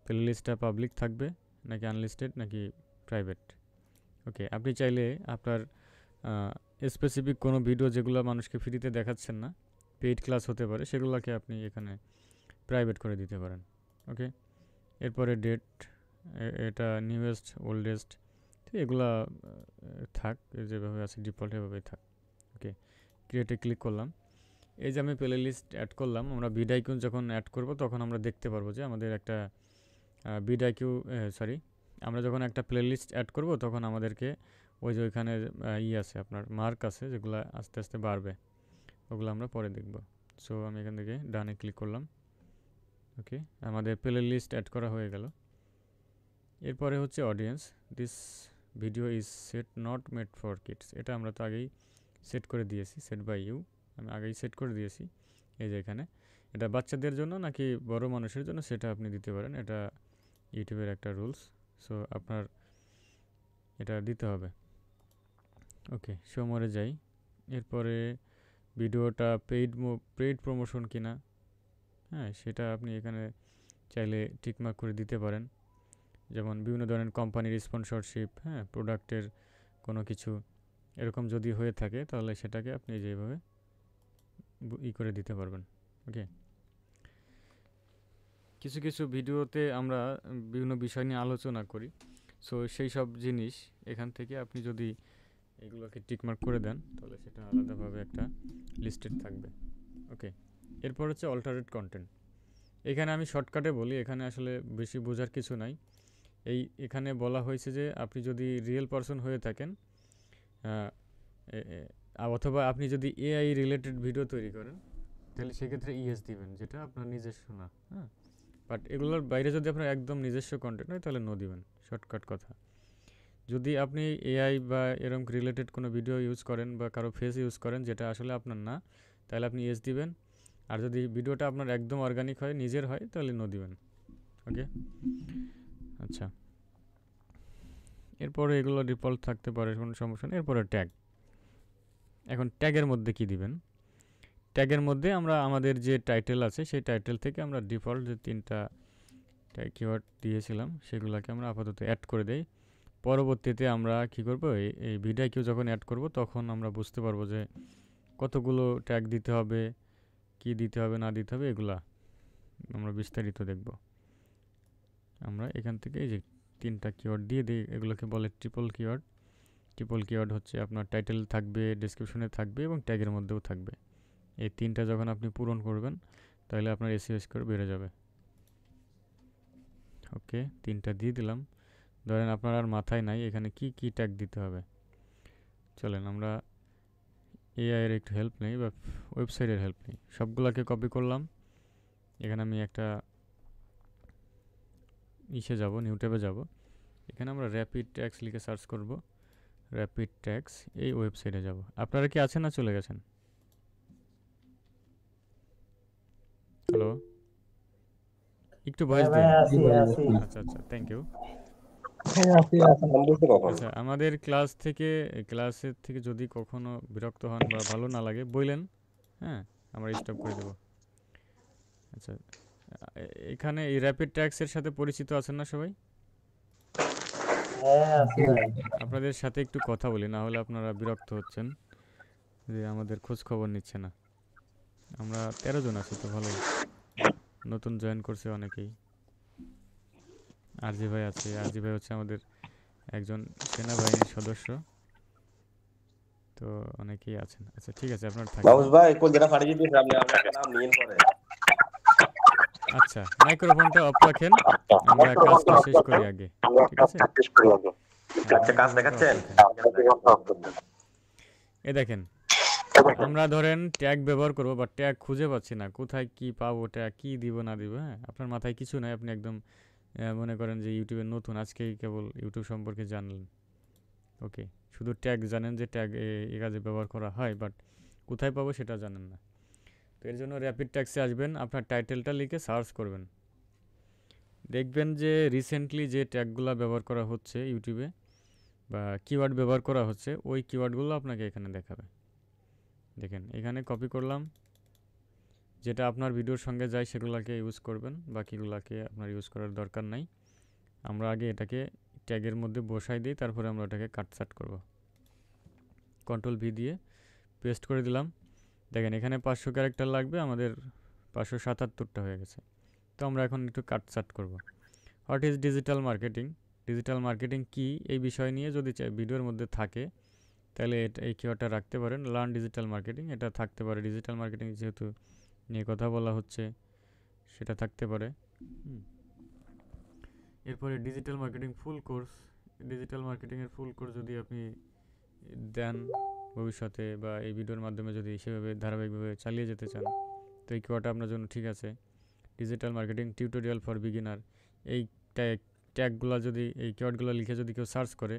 প্লে লিস্টটা পাবলিক থাকবে নাকি আনলিস্টেড নাকি প্রাইভেট। ওকে, আপনি চাইলে আপনার স্পেসিফিক কোনো ভিডিও যেগুলো মানুষকে ফ্রিতে দেখাচ্ছেন না, পেইড ক্লাস হতে পারে, সেগুলোকে আপনি এখানে প্রাইভেট করে দিতে পারেন। ওকে, এরপরে ডেট, এটা নিউয়েস্ট ওল্ডেস্ট, তো এগুলা থাক, যেভাবে আছে ডিফল্ট এভাবেই থাক। ওকে, ক্রিয়েটে ক্লিক করলাম। এই যে আমি প্লে লিস্ট অ্যাড করলাম, আমরা বিড আইকন যখন অ্যাড করব তখন আমরা দেখতে পারবো যে আমাদের একটা আমরা যখন একটা প্লে লিস্ট অ্যাড করব তখন আমাদেরকে ওই যে ওইখানে আছে আপনার মার্ক আছে, যেগুলো আস্তে আস্তে বাড়বে, ওগুলো আমরা পরে দেখব। সো আমি এখান থেকে ডানে ক্লিক করলাম। ওকে, আমাদের প্লে লিস্ট অ্যাড করা হয়ে গেল। এরপরে হচ্ছে audience, this video is set not made for kids, এটা আমরা তো আগেই সেট করে দিয়েছি, সেট বাই ইউ, আমি আগেই সেট করে দিয়েছি। এই যে এখানে এটা বাচ্চাদের জন্য নাকি বড় মানুষের জন্য সেটা আপনি দিতে পারেন, এটা ইউটিউবের একটা রুলস। সো আপনার এটা দিতে হবে। ওকে, শো মোরে যাই। এরপরে ভিডিওটা পেইড প্রমোশন কিনা, হ্যাঁ সেটা আপনি এখানে চাইলে টিকমার্ক করে দিতে পারেন, যেমন বিভিন্ন ধরনের কোম্পানির স্পন্সরশিপ, হ্যাঁ প্রোডাক্টের কোনো কিছু এরকম যদি হয়ে থাকে তাহলে সেটাকে আপনি যেভাবে করে দিতে পারবেন। ওকে, কিছু কিছু ভিডিওতে আমরা বিভিন্ন বিষয় নিয়ে আলোচনা করি, সো সেই সব জিনিস এখান থেকে আপনি যদি এগুলোকে টিকমার্ক করে দেন তাহলে সেটা আলাদাভাবে একটা লিস্টেড থাকবে। ওকে, এরপর হচ্ছে অল্টারনেট কন্টেন্ট। এখানে আমি শর্টকাটে বলি, এখানে আসলে বেশি বোঝার কিছু নাই। এখানে বলা হয়েছে যে আপনি যদি রিয়েল পারসন হয়ে থাকেন, অথবা আপনি যদি এআই রিলেটেড ভিডিও তৈরি করেন তাহলে সেক্ষেত্রে ইএস দিবেন, যেটা আপনার নিজস্ব না। হ্যাঁ, বাট এগুলোর বাইরে যদি আপনার একদম নিজস্ব কন্টেন্ট হয় তাহলে নো দিবেন, শর্টকাট কথা। যদি আপনি এআই বা এরকম রিলেটেড কোনো ভিডিও ইউজ করেন বা কারো ফেস ইউজ করেন যেটা আসলে আপনার না, তাহলে আপনি ইয়েস দিবেন। আর যদি ভিডিওটা আপনার একদম অর্গানিক হয়, নিজের হয়, তাহলে নো দিবেন। ওকে, আচ্ছা, এরপরে এগুলো ডিফল্ট থাকতে পারে, কোনো সমস্যা নেই। এরপরে ট্যাগ, এখন ট্যাগের মধ্যে কি দিবেন? ট্যাগের মধ্যে আমরা আমাদের যে টাইটেল আছে সেই টাইটেল থেকে আমরা ডিফল্ট যে 3টা ট্যাগ কিওয়ার্ড দিয়েছিলাম সেগুলোকে আমরা আপাতত অ্যাড করে দেই। পরবর্তীতে আমরা কি করব, এই ভিডিও যখন অ্যাড করব তখন আমরা বুঝতে পারবো যে কতগুলো ট্যাগ দিতে হবে, কি দিতে হবে না দিতে হবে, এগুলা আমরা বিস্তারিত দেখব। আমরা এখান থেকে এই যে 3টা কিওয়ার্ড দিয়ে দিই, এগুলোকে বলে ট্রিপল কিওয়ার্ড। ট্রিপল কিওয়ার্ড হচ্ছে আপনার টাইটেল থাকবে, ডেসক্রিপশনে থাকবে এবং ট্যাগের মধ্যেও থাকবে। এই 3টা যখন আপনি পূরণ করবেন তাহলে আপনার এসইও স্কোর বেড়ে যাবে। ওকে, 3টা দিয়ে দিলাম। ধরেন আপনার আর মাথায় নাই এখানে কি কি ট্যাগ দিতে হবে। চলেন আমরা এআই এর একটু হেল্প নেই বা ওয়েবসাইটের হেল্প নেই। সবগুলোকে কপি করলাম। এখানে আমি একটা ইসে যাব, নিউ ট্যাবে যাব। এখানে আমরা র্যাপিড ট্যাক্স লিখে সার্চ করব। র্যাপিড ট্যাক্স, এই ওয়েবসাইটে যাব। আপনারা কি আছেন না চলে গেছেন? হ্যালো, একটু ভয়েস দিন। আচ্ছা আচ্ছা, থ্যাংক ইউ। আচ্ছা, আমাদের ক্লাসের থেকে যদি কখনো বিরক্ত হন বা ভালো না লাগে বললেন, হ্যাঁ, আমরা স্টপ করে দেব। আচ্ছা, এখানে এই র্যাপিড ট্যাক্সের সাথে পরিচিত আছেন না সবাই? আপনাদের সাথে একটু কথা বলি, না হলে আপনারা বিরক্ত হচ্ছেন যে আমাদের খোঁজ খবর নিচ্ছে না। আমরা 13 জন আছি তো, ভালোই। নতুন জয়েন করছে অনেকেই। আরজি ভাই আছে, আরজি ভাই হচ্ছে আমাদের একজন সেনাবাহিনীর সদস্য। তো অনেকেই আছেন। আচ্ছা ঠিক আছে, আপনারা থাকেন। আচ্ছা, মাইক্রোফোনটা অফ রাখেন, আমরা কাজটা শেষ করি আগে, ঠিক আছে? এ দেখেন, আমরা ধরেন ট্যাগ ব্যবহার করবো বা ট্যাগ খুঁজে পাচ্ছি না, কোথায় কি পাবো, ট্যাগ কি দিব না দিব। হ্যাঁ, আপনার মাথায় কিছু নাই, আপনি একদম মনে করেন যে ইউটিউবে নতুন, আজকেই কেবল ইউটিউব সম্পর্কে জানলেন। ওকে, শুধু ট্যাগ জানেন যে ট্যাগ এই কাজে ব্যবহার করা হয়, বাট কোথায় পাবো সেটা জানেন না। তো এর জন্য র্যাপিড ট্যাক্সে আসবেন, আপনার টাইটেলটা লিখে সার্চ করবেন। দেখবেন যে রিসেন্টলি যে ট্যাগগুলো ব্যবহার করা হচ্ছে ইউটিউবে বা কিওয়ার্ড ব্যবহার করা হচ্ছে, ওই কিওয়ার্ডগুলো আপনাকে এখানে দেখাবে। দেখেন, এখানে কপি করলাম, যেটা আপনার ভিডিওর সঙ্গে যায় সেগুলোকে ইউজ করবেন, বাকিগুলোকে আপনার ইউজ করার দরকার নাই। আমরা আগে এটাকে ট্যাগের মধ্যে বসাই দিই, তারপরে আমরা ওটাকে কাটছাট করব। কন্ট্রোল ভি দিয়ে পেস্ট করে দিলাম। দেখেন এখানে 500 ক্যারেক্টার লাগবে, আমাদের 577টা হয়ে গেছে। তো আমরা এখন একটু কাটছাট করব। What is digital marketing, digital marketing কী, এই বিষয় নিয়ে যদি ভিডিওর মধ্যে থাকে তাহলে এই কিওয়ার্ডটা রাখতে পারেন। লার্ন ডিজিটাল মার্কেটিং, এটা থাকতে পারে। ডিজিটাল মার্কেটিং যেহেতু নিয়ে কথা বলা হচ্ছে, সেটা থাকতে পারে। এরপরে digital marketing full course, digital মার্কেটিংয়ের ফুল কোর্স যদি আপনি দেন ভবিষ্যতে বা এই ভিডিওর মাধ্যমে যদি সেভাবে ধারাবাহিকভাবে চালিয়ে যেতে চান, তো এই কিওয়ার্ডটা আপনার জন্য ঠিক আছে। Digital marketing tutorial for beginner, এই ট্যাগগুলো যদি, এই কিওয়ার্ডগুলো লিখে যদি কেউ সার্চ করে,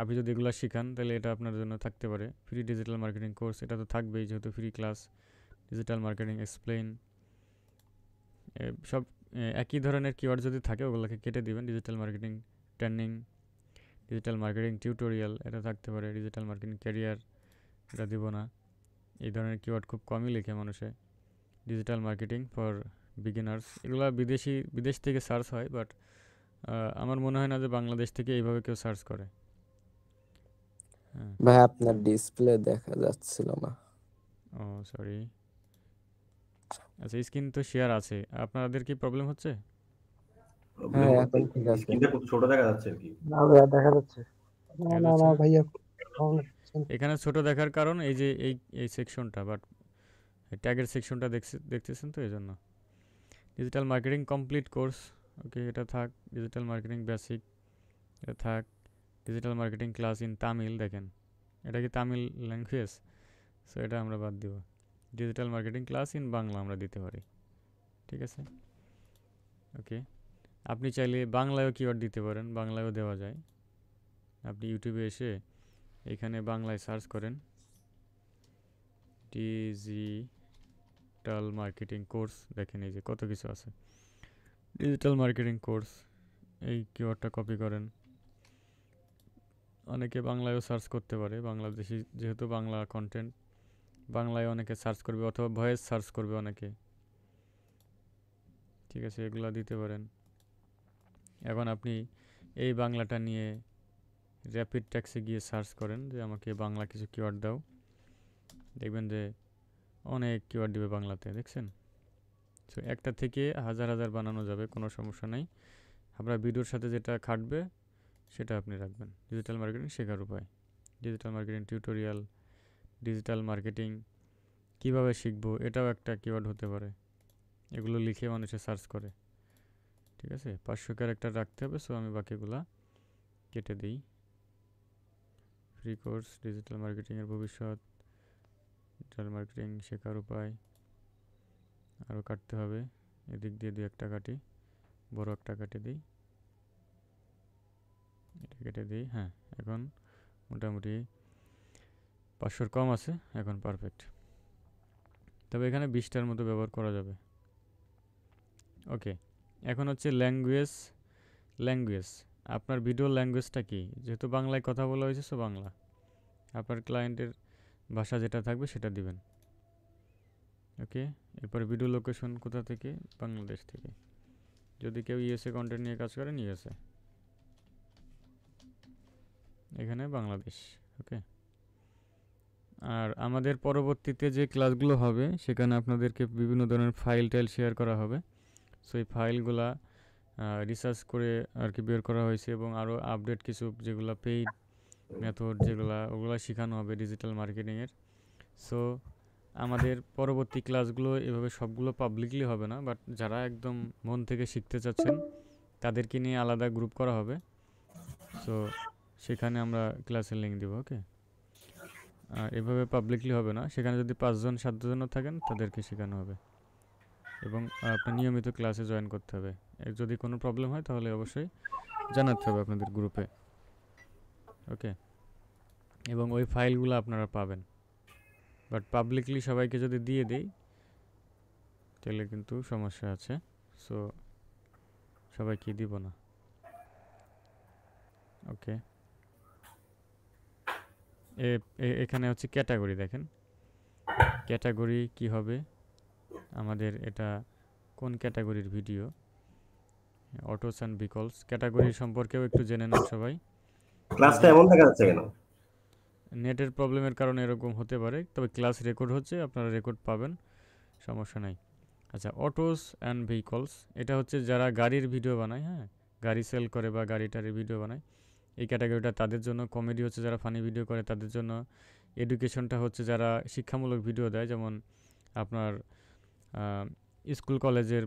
আপনি যদি এগুলো শিখান তাহলে এটা আপনার জন্য থাকতে পারে। ফ্রি ডিজিটাল মার্কেটিং কোর্স, এটা তো থাকবেই যেহেতু free class. Digital marketing explain, সব একই ধরনের কিওয়ার্ড যদি থাকে ওগুলোকে কেটে দিবেন। Digital marketing training, digital marketing tutorial, এটা থাকতে পারে। ডিজিটাল মার্কেটিং ক্যারিয়ার, এটা দিব না। এই ধরনের কিওয়ার্ড খুব কমই লেখে মানুষে। ডিজিটাল মার্কেটিং ফর বিগিনার্স, এগুলো বিদেশ থেকে সার্চ হয়, বাট আমার মনে হয় না যে বাংলাদেশ থেকে এইভাবে কেউ সার্চ করে। হ্যাঁ, ভাই আপনার ডিসপ্লে দেখা যাচ্ছিল না। ও সরি। আচ্ছা, স্ক্রিন তো শেয়ার আছে, আপনাদের কি প্রবলেম হচ্ছে? হ্যাঁ এখন ঠিক আছে। স্ক্রিনটা খুব ছোট দেখা যাচ্ছে আর কি। না ভাইয়া দেখা যাচ্ছে। না দেখা না যাচ্ছে না না? ভাইয়া এখানে ছোট দেখার কারণ এই যে এই সেকশনটা, বাট ট্যাগের সেকশনটা দেখতেছেন তো, এই জন্য। ডিজিটাল মার্কেটিং কমপ্লিট কোর্স, ওকে, এটা থাক। ডিজিটাল মার্কেটিং বেসিক, এটা থাক। Digital marketing class in Tamil, দেখেন এটা কি তামিল ল্যাঙ্গুয়েজ, সো এটা আমরা বাদ দিব। Digital marketing class in Bangla আমরা দিতে পারি, ঠিক আছে? ওকে, আপনি চাইলে বাংলায়ও কিওয়ার্ড দিতে পারেন, বাংলায়ও দেওয়া যায়। আপনি ইউটিউবে এসে এখানে বাংলায় সার্চ করেন ডিজিটাল মার্কেটিং কোর্স, দেখেন এই যে কত কিছু আছে। ডিজিটাল মার্কেটিং কোর্স, এই কিওয়ার্ডটা কপি করেন। অনেকে বাংলায়ও সার্চ করতে পারে, বাংলাদেশি যেহেতু বাংলা কন্টেন্ট, বাংলায় অনেকে সার্চ করবে অথবা ভয়েস সার্চ করবে অনেকে, ঠিক আছে, এগুলো দিতে পারেন। এখন আপনি এই বাংলাটা নিয়ে র্যাপিড ট্যাক্সে গিয়ে সার্চ করেন যে আমাকে বাংলা কিছু কিওয়ার্ড দাও, দেখবেন যে অনেক কিওয়ার্ড দিবে বাংলাতে, দেখছেন? সো একটা থেকে হাজার হাজার বানানো যাবে, কোনো সমস্যা নেই। আপনার ভিডিওর সাথে যেটা খাটবে সেটা আপনি রাখবেন। ডিজিটাল মার্কেটিং শেখার উপায়, digital marketing tutorial, digital marketing কীভাবে শিখবো, এটাও একটা কিওয়ার্ড হতে পারে। এগুলো লিখে মানুষে সার্চ করে, ঠিক আছে? 500 ক্যারেক্টার রাখতে হবে। সো আমি বাকিগুলা কেটে দিই। ফ্রি কোর্স, ডিজিটাল মার্কেটিংয়ের ভবিষ্যৎ, ডিজিটাল মার্কেটিং শেখার উপায়, আরও কাটতে হবে। এদিক দিয়ে 2-1টা কাটি, বড় একটা কেটে দিই, এটা কেটে দিই। হ্যাঁ, এখন মোটামুটি 500-র কম আছে, এখন পারফেক্ট। তবে এখানে 20টার মতো ব্যবহার করা যাবে। ওকে, এখন হচ্ছে ল্যাঙ্গুয়েজ। আপনার ভিডিও ল্যাঙ্গুয়েজটা কি? যেহেতু বাংলায় কথা বলা হয়েছে, সো বাংলা। আপনার ক্লায়েন্টের ভাষা যেটা থাকবে সেটা দিবেন। ওকে, এরপরে ভিডিও লোকেশন কোথা থেকে? বাংলাদেশ থেকে। যদি কেউ ইউএসএ কন্টেন্ট নিয়ে কাজ করেন, ইউএসএ, এখানে বাংলাদেশ। ওকে, আর আমাদের পরবর্তীতে যে ক্লাসগুলো হবে সেখানে আপনাদেরকে বিভিন্ন ধরনের ফাইল টাইল শেয়ার করা হবে। সো এই ফাইলগুলা রিসার্চ করে আর কি বের করা হয়েছে, এবং আরও আপডেট কিছু যেগুলো পেইড মেথড ওগুলো শেখানো হবে ডিজিটাল মার্কেটিংয়ের। সো আমাদের পরবর্তী ক্লাসগুলো এভাবে সবগুলো পাবলিকলি হবে না, বাট যারা একদম মন থেকে শিখতে চাচ্ছেন তাদেরকে নিয়ে আলাদা গ্রুপ করা হবে। সো সেখানে আমরা ক্লাসের লিঙ্ক দেবো। ওকে, এভাবে পাবলিকলি হবে না, সেখানে যদি 5-7 জনও থাকেন তাদেরকে শেখানো হবে, এবং আপনার নিয়মিত ক্লাসে জয়েন করতে হবে। যদি কোনো প্রবলেম হয় তাহলে অবশ্যই জানাতে হবে আপনাদের গ্রুপে। ওকে, এবং ওই ফাইলগুলো আপনারা পাবেন, বাট পাবলিকলি সবাইকে যদি দিয়ে দেই তাহলে কিন্তু সমস্যা আছে। সো সবাইকে দিব না। ওকে, এখানে হচ্ছে ক্যাটাগরি। দেখেন ক্যাটাগরি কি হবে আমাদের, এটা কোন ক্যাটাগরির ভিডিও? অটোস অ্যান্ড বিকলস ক্যাটাগরি সম্পর্কেও একটু জেনে নেন সবাই। ক্লাসটা এমন দেখা যাচ্ছে কেন? নেটের প্রবলেমের কারণে এরকম হতে পারে, তবে ক্লাস রেকর্ড হচ্ছে, আপনারা রেকর্ড পাবেন, সমস্যা নাই। আচ্ছা, অটোস অ্যান্ড ভেহিকলস, এটা হচ্ছে যারা গাড়ির ভিডিও বানায়, হ্যাঁ, গাড়ি সেল করে বা গাড়িটারির ভিডিও বানায়, এই ক্যাটাগরিটা তাদের জন্য। কমেডি হচ্ছে যারা ফানি ভিডিও করে তাদের জন্য। এডুকেশনটা হচ্ছে যারা শিক্ষামূলক ভিডিও দেয়, যেমন আপনার স্কুল কলেজের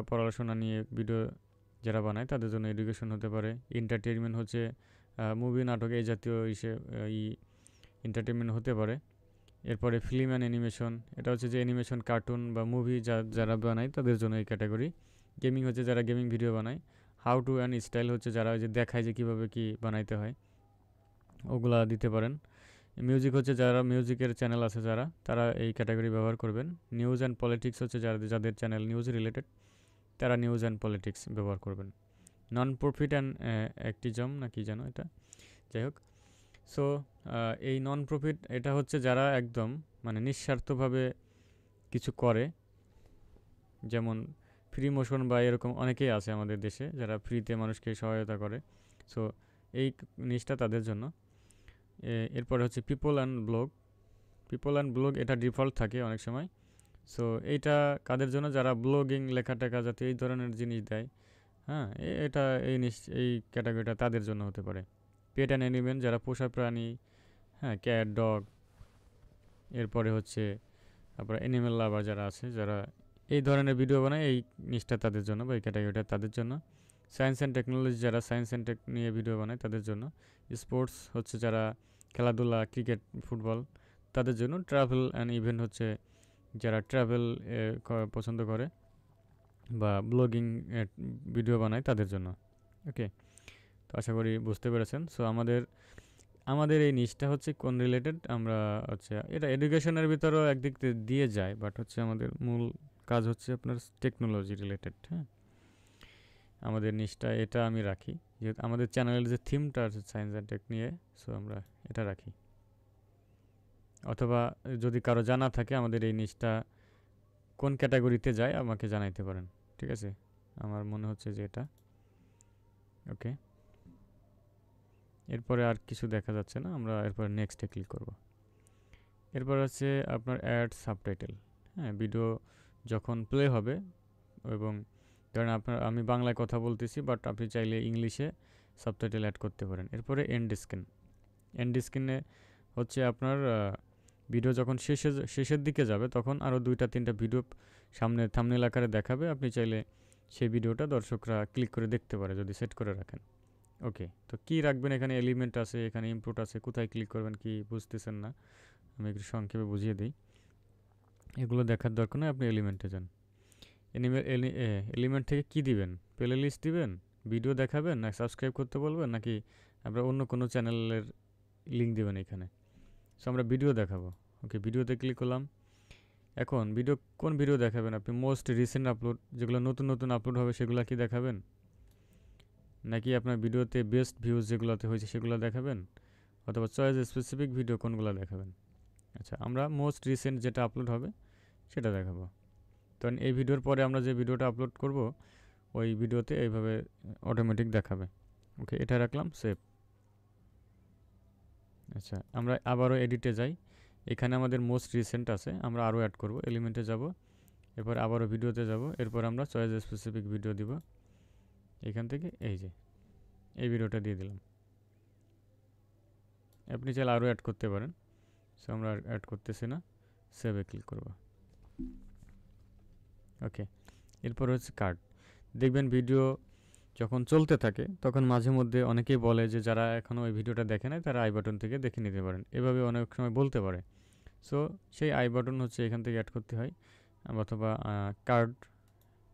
পড়াশোনা নিয়ে ভিডিও যারা বানায় তাদের জন্য এডুকেশন হতে পারে। এন্টারটেনমেন্ট হচ্ছে মুভি, নাটক, এই জাতীয় এন্টারটেনমেন্ট হতে পারে। এরপরে ফিল্ম অ্যান্ড অ্যানিমেশন, এটা হচ্ছে যে অ্যানিমেশন, কার্টুন বা মুভি যারা বানায় তাদের জন্য এই ক্যাটাগরি। গেমিং হচ্ছে যারা গেমিং ভিডিও বানায়। হাউ টু অ্যান্ড স্টাইল হচ্ছে যারা ওই যে দেখায় যে কীভাবে কী বানাইতে হয়, ওগুলা দিতে পারেন। মিউজিক হচ্ছে যারা মিউজিকের চ্যানেল আছে তারা এই ক্যাটাগরি ব্যবহার করবেন। নিউজ অ্যান্ড পলিটিক্স হচ্ছে যাদের চ্যানেল নিউজ রিলেটেড, তারা নিউজ অ্যান্ড পলিটিক্স ব্যবহার করবেন। নন প্রফিট অ্যান্ড অ্যাক্টিজম না কি জানো এটা, যাই হোক। সো এই নন প্রফিট এটা হচ্ছে যারা একদম মানে নিঃস্বার্থভাবে কিছু করে, যেমন ফ্রি মোশন বা এরকম অনেকেই আছে আমাদের দেশে যারা ফ্রিতে মানুষকে সহায়তা করে। সো এই জিনিসটা তাদের জন্য। এরপরে হচ্ছে পিপল অ্যান্ড ব্লগ, এটা ডিফল্ট থাকে অনেক সময়। সো এইটা কাদের জন্য? যারা ব্লগিং, লেখা টেখা যাতে এই ধরনের জিনিস দেয়, হ্যাঁ, এটা এই ক্যাটাগরিটা তাদের জন্য হতে পারে। পেট অ্যান্ড অ্যানিমেল, যারা পোষা প্রাণী, হ্যাঁ, ক্যাট, ডগ, এরপরে হচ্ছে আপনার অ্যানিমেল লাভার যারা আছে, যারা এই ধরনের ভিডিও বানায়, এই জিনিসটা তাদের জন্য বা এই ক্যাটাগরিটা তাদের জন্য। সায়েন্স অ্যান্ড টেকনোলজি, যারা সায়েন্স অ্যান্ড টেক নিয়ে ভিডিও বানায় তাদের জন্য। স্পোর্টস হচ্ছে যারা খেলাধুলা, ক্রিকেট, ফুটবল, তাদের জন্য। ট্রাভেল অ্যান্ড ইভেন্ট হচ্ছে যারা ট্রাভেল পছন্দ করে বা ব্লগিং ভিডিও বানায় তাদের জন্য। ওকে, তো আশা করি বুঝতে পেরেছেন। সো আমাদের এই নিচটা হচ্ছে কোন রিলেটেড, আমরা হচ্ছে এটা এডুকেশনের ভিতরেও একদিক দিয়ে যায়, বাট হচ্ছে আমাদের মূল কাজ হচ্ছে আপনার টেকনোলজি রিলেটেড। হ্যাঁ, আমাদের নিচটা এটা আমি রাখি, যেহেতু আমাদের চ্যানেলের যে থিমটা আছে সায়েন্স অ্যান্ড টেক নিয়ে, সো আমরা এটা রাখি। অথবা যদি কারো জানা থাকে আমাদের এই নিচটা কোন ক্যাটাগরিতে যায় আমাকে জানাইতে পারেন, ঠিক আছে? আমার মনে হচ্ছে যে এটা ওকে, এরপরে আর কিছু দেখা যাচ্ছে না, আমরা এরপর নেক্সটে ক্লিক করব। এরপর হচ্ছে আপনার অ্যাড সাবটাইটেল। হ্যাঁ, ভিডিও যখন প্লে হবে এবং ধরেন আমি বাংলায় কথা বলতেছি, বাট আপনি চাইলে ইংলিশে সাবটাইটেল অ্যাড করতে পারেন। এরপরে এন্ড স্ক্রিন। এন্ড স্ক্রিনে হচ্ছে আপনার ভিডিও যখন শেষের দিকে যাবে তখন আরও 2-3টা ভিডিও সামনে থাম্বনেল আকারে দেখাবে। আপনি চাইলে সেই ভিডিওটা দর্শকরা ক্লিক করে দেখতে পারে যদি সেট করে রাখেন। ওকে, তো কি রাখবেন, এখানে এলিমেন্ট আছে, এখানে ইনপুট আছে, কোথায় ক্লিক করবেন কি বুঝতেছেন না, আমি একটু সংক্ষেপে বুঝিয়ে দিই। এগুলো দেখার দরকার নেই, আপনি এলিমেন্টে যান। এলিমেন্ট থেকে কি দিবেন, প্লে লিস্ট দিবেন, ভিডিও দেখাবেন, না সাবস্ক্রাইব করতে বলবেন, নাকি আপনার অন্য কোনো চ্যানেলের লিঙ্ক দিবেন এখানে। সো আমরা ভিডিও দেখাবো। ওকে, ভিডিওতে ক্লিক করলাম। এখন কোন ভিডিও দেখাবেন আপনি? মোস্ট রিসেন্ট আপলোড, যেগুলো নতুন নতুন আপলোড হবে সেগুলো কি দেখাবেন, নাকি আপনার ভিডিওতে বেস্ট ভিউজ যেগুলোতে হয়েছে সেগুলো দেখাবেন, অথবা চয়েস স্পেসিফিক ভিডিও কোনগুলো দেখাবেন? আচ্ছা, আমরা মোস্ট রিসেন্ট যেটা আপলোড হবে সেটা দেখাবো। তখন এই ভিডিওর পরে আমরা যে ভিডিওটা আপলোড করব ওই ভিডিওতে এইভাবে অটোমেটিক দেখাবে। ওকে, এটা রাখলাম, সেভ। আচ্ছা, আমরা আবারও এডিটে যাই। এখানে আমাদের মোস্ট রিসেন্ট আছে, আমরা আরও অ্যাড করব। এলিমেন্টে যাব, এরপর আবারও ভিডিওতে যাব, এরপর আমরা চয়েস স্পেসিফিক ভিডিও দিব। এখান থেকে এই ভিডিওটা দিয়ে দিলাম। আপনি চাইলে আরও অ্যাড করতে পারেন। সো আমরা অ্যাড করতেছি না, সেভে ক্লিক করব। ওকে, এরপর হচ্ছে কার্ড। দেখবেন ভিডিও যখন চলতে থাকে তখন মাঝে মধ্যে অনেকেই বলে যে যারা এখনও ওই ভিডিওটা দেখে নাই তারা আই বাটন থেকে দেখে নিতে পারেন, এভাবে অনেক সময় বলতে পারে। সো সেই আই বাটন হচ্ছে এখান থেকে অ্যাড করতে হয়, অথবা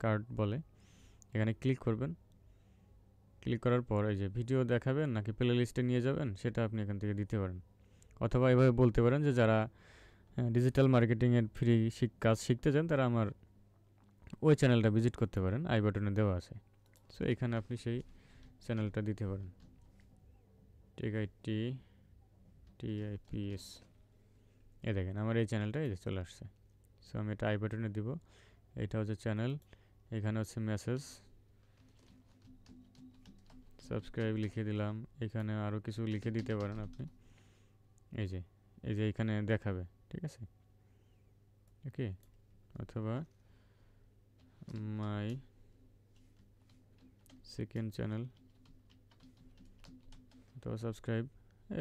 কার্ড বলে। এখানে ক্লিক করবেন। ক্লিক করার পর এই যে ভিডিও দেখাবেন নাকি প্লে লিস্টে নিয়ে যাবেন সেটা আপনি এখান থেকে দিতে পারেন। অথবা এভাবে বলতে পারেন যে যারা ডিজিটাল মার্কেটিংয়ের ফ্রি কাজ শিখতে চান তারা আমার ওই চ্যানেলটা ভিজিট করতে পারেন, আই বাটনে দেওয়া আছে। সো এখানে আপনি সেই চ্যানেলটা দিতে পারেন, TIPS। দেখেন আমার এই চ্যানেলটা এই যে চলে আসছে। সো আমি এটা আই বাটনে দিব। এটা হচ্ছে চ্যানেল, এখানে হচ্ছে মেসেজ, সাবস্ক্রাইব লিখে দিলাম। এখানে আরও কিছু লিখে দিতে পারেন আপনি, এই যে এখানে দেখাবে, ঠিক আছে। ওকে, অথবা মাই সেকেন্ড চ্যানেল, অথবা সাবস্ক্রাইব,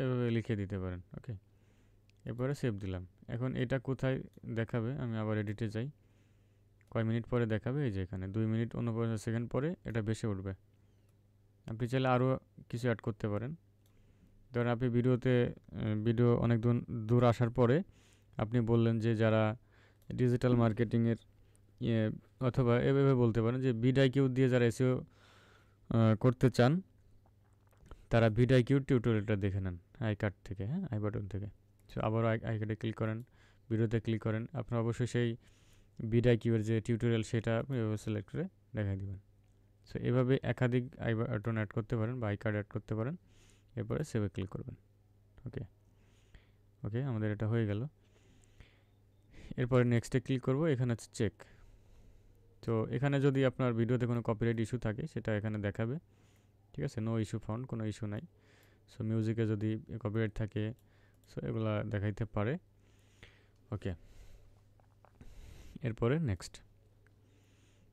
এভাবে লিখে দিতে পারেন। ওকে, এরপরে সেভ দিলাম। এখন এটা কোথায় দেখাবে, আমি আবার এডিটে যাই। কয় মিনিট পরে দেখাবে, এই যে এখানে 2 মিনিট 49 সেকেন্ড পরে এটা বেশি উঠবে। আপনি চাইলে আরও কিছু অ্যাড করতে পারেন। ধরেন আপনি ভিডিও অনেক দূর আসার পরে আপনি বললেন যে যারা ডিজিটাল মার্কেটিংয়ের অথবা এভাবে বলতে পারেন যে ভিডিআইকিউ দিয়ে যারা এসইও করতে চান তারা ভিডিআইকিউ টিউটোরিয়ালটা দেখে নেন আই কার্ড থেকে, হ্যাঁ, আই বাটন থেকে। সো আবারও আই কার্ডে ক্লিক করেন, ভিডিওতে ক্লিক করেন। আপনার অবশ্যই সেই ভিডিআইকিউয়ের যে টিউটোরিয়াল সেটা আপনি এভাবে সিলেক্ট করে দেখাই দেবেন। সো এভাবে একাধিক আই বাটন অ্যাড করতে পারেন বা আই কার্ড অ্যাড করতে পারেন। এরপরে সেভে ক্লিক করবেন। ওকে, আমাদের এটা হয়ে গেল। এরপরে নেক্সটে ক্লিক করব। এখানে হচ্ছে চেক। তো এখানে যদি আপনার ভিডিওতে কোনো কপিরাইট ইস্যু থাকে সেটা এখানে দেখাবে, ঠিক আছে। নো ইস্যু ফাউন্ড, কোনো ইস্যু নাই। সো মিউজিকে যদি কপিরাইট থাকে সো এগুলা দেখাইতে পারে। ওকে, এরপরে নেক্সট।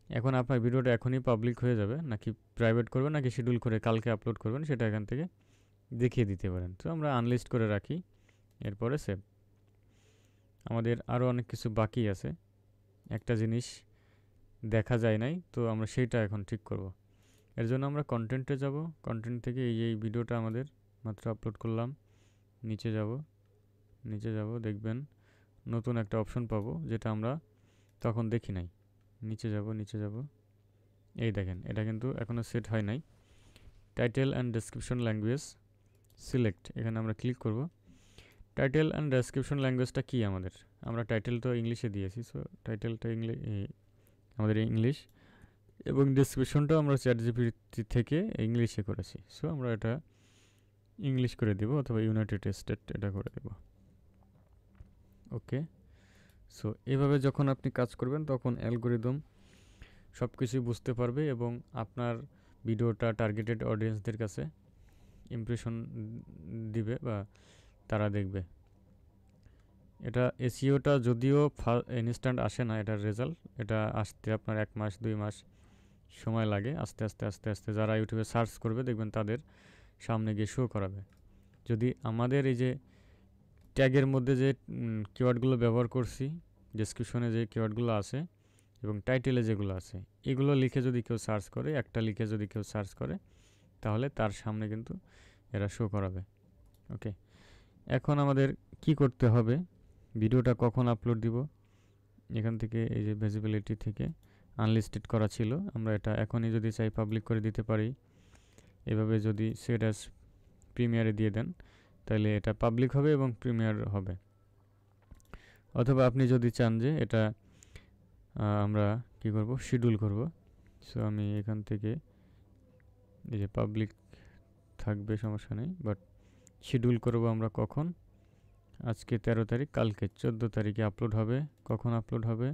এখন আপনার ভিডিওটা এখনই পাবলিক হয়ে যাবে নাকি প্রাইভেট করবেন নাকি শিডিউল করে কালকে আপলোড করবেন সেটা এখান থেকে দেখিয়ে দিতে পারেন। তো আমরা আনলিস্ট করে রাখি, এরপরে সেভ। আমাদের আরও অনেক কিছু বাকি আছে, একটা জিনিস দেখা যায় নাই, তো আমরা সেইটা এখন ঠিক করব। এর জন্য আমরা কন্টেন্টে যাব। কন্টেন্ট থেকে এই ভিডিওটা আমাদের মাত্র আপলোড করলাম। নিচে যাব, দেখবেন নতুন একটা অপশন পাবো যেটা আমরা তখন দেখি নাই। নিচে যাব, এই দেখেন এটা কিন্তু এখনও সেট হয় নাই। Title and description language select, এখানে আমরা ক্লিক করব। টাইটেল অ্যান্ড ডেসক্রিপশন ল্যাঙ্গুয়েজটা কি আমাদের? আমরা টাইটেল তো ইংলিশে দিয়েছি, সো টাইটেলটা আমাদের ইংলিশ, এবং ডেসক্রিপশনটাও আমরা চ্যাটজিপিটি থেকে ইংলিশে করেছি। সো আমরা এটা ইংলিশ করে দেব, অথবা ইউনাইটেড স্টেট এটা করে দেব। ওকে, সো এভাবে যখন আপনি কাজ করবেন তখন অ্যালগোরিদম সব কিছুই বুঝতে পারবে এবং আপনার ভিডিওটা টার্গেটেড অডিয়েন্সদের কাছে ইমপ্রেশন দিবে বা তারা দেখবে। এটা এসইওটা যদিও ইনস্ট্যান্ট আসে না, এটার রেজাল্ট এটা আসতে আপনার 1 মাস 2 মাস সময় লাগে। আস্তে আস্তে আস্তে আস্তে যারা ইউটিউবে সার্চ করবে দেখবেন তাদের সামনে গিয়ে শো করাবে। যদি আমাদের এই যে ট্যাগের মধ্যে যে কিওয়ার্ডগুলো ব্যবহার করছি, ডেসক্রিপশনে যে কিওয়ার্ডগুলো আছে এবং টাইটেলে যেগুলো আছে, এগুলো লিখে যদি কেউ সার্চ করে, একটা লিখে যদি কেউ সার্চ করে, তাহলে তার সামনে কিন্তু এরা শো করাবে। ওকে, এখন আমাদের কি করতে হবে, ভিডিওটা কখন আপলোড দিব, এখান থেকে এই যে ভিজিবিলিটি থেকে আনলিস্টেড করা ছিল, আমরা এটা এখনই যদি চাই পাবলিক করে দিতে পারি। এভাবে যদি সেট অ্যাজ প্রিমিয়ারে দিয়ে দেন তাহলে এটা পাবলিক হবে এবং প্রিমিয়ার হবে। অথবা আপনি যদি চান যে এটা আমরা কি করব, শিডিউল করব। সো আমি এখান থেকে এই যে পাবলিক থাকবে সমস্যা নেই, বাট শিডিউল করব আমরা কখন, আজকে 13 তারিখ, কালকে 14 তারিখে আপলোড হবে। কখন আপলোড হবে,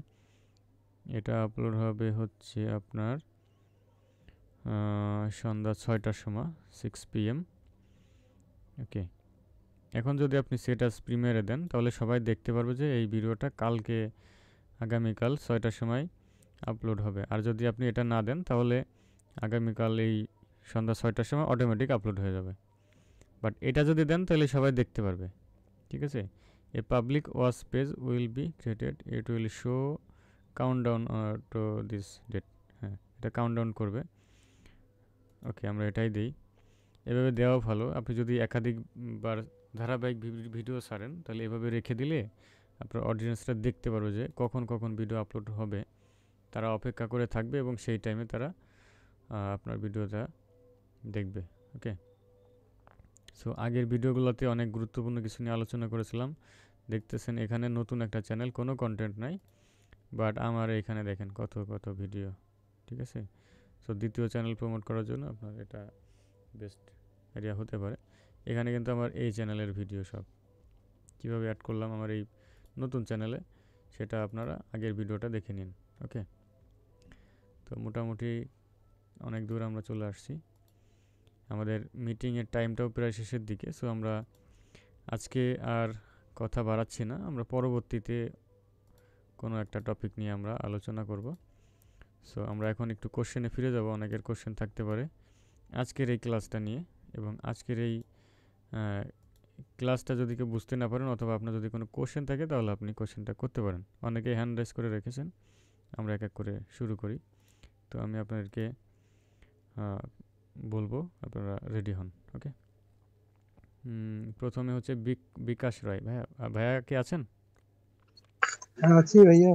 এটা আপলোড হবে হচ্ছে আপনার সন্ধ্যা 6টার সময়, 6 PM। ওকে, এখন যদি আপনি সেট অ্যাজ প্রিমিয়ারে দেন তাহলে সবাই দেখতে পারবে যে এই ভিডিওটা কালকে আগামীকাল 6টার সময় আপলোড হবে। আর যদি আপনি এটা না দেন তাহলে আগামীকাল এই সন্ধ্যা 6টার সময় অটোমেটিক আপলোড হয়ে যাবে। বাট এটা যদি দেন তাহলে সবাই দেখতে পারবে। ঠিক আছে, a public watch page will be created, it will show countdown to this date. হ্যাঁ, এটা কাউন্টডাউন করবে। ওকে, আমরা এটাই দিই। এভাবে দেওয়া ভালো। আপনি যদি একাধিকবার ধারাবাহিক ভিডিও ছাড়েন তাহলে এভাবে রেখে দিলে আপনার অডিয়েন্সরা দেখতে পারবে যে কখন কখন ভিডিও আপলোড হবে, তারা অপেক্ষা করে থাকবে এবং সেই টাইমে তারা আপনার ভিডিওটা দেখবে। ওকে, সো আগের ভিডিওগুলোতে অনেক গুরুত্বপূর্ণ কিছু নিয়ে আলোচনা করেছিলাম। দেখতেছেন এখানে নতুন একটা চ্যানেল, কোনো কন্টেন্ট নাই, বাট আমার এখানে দেখেন কত কত ভিডিও। ঠিক আছে, সো দ্বিতীয় চ্যানেল প্রমোট করার জন্য আপনার এটা বেস্ট এরিয়া হতে পারে। এখানে কিন্তু আমার এই চ্যানেলের ভিডিও সব কীভাবে অ্যাড করলাম আমার এই নতুন চ্যানেলে, সেটা আপনারা আগের ভিডিওটা দেখে নিন। ওকে, তো মোটামুটি অনেক দূর আমরা চলে আসছি, আমাদের মিটিংয়ের টাইমটাও প্রায় শেষের দিকে। সো আমরা আজকে আর কথা বাড়াচ্ছি না, আমরা পরবর্তীতে কোনো একটা টপিক নিয়ে আমরা আলোচনা করব। সো আমরা এখন একটু কোশ্চেনে ফিরে যাব, অনেকের কোশ্চেন থাকতে পারে আজকের এই ক্লাসটা নিয়ে। এবং আজকের এই ক্লাসটা যদি কেউ বুঝতে না পারেন অথবা আপনার যদি কোনো কোশ্চেন থাকে তাহলে আপনি কোশ্চেনটা করতে পারেন। অনেকেই হ্যান্ড রাইজ করে রেখেছেন, আমরা এক এক করে শুরু করি। তো আমি আপনাদেরকে বলবো, আপনারা রেডি হন। ওকে, প্রথমে হচ্ছে বিকাশ রায়। ভাইয়া, ভাইয়া কি আছেন? হ্যাঁ আছি ভাইয়া।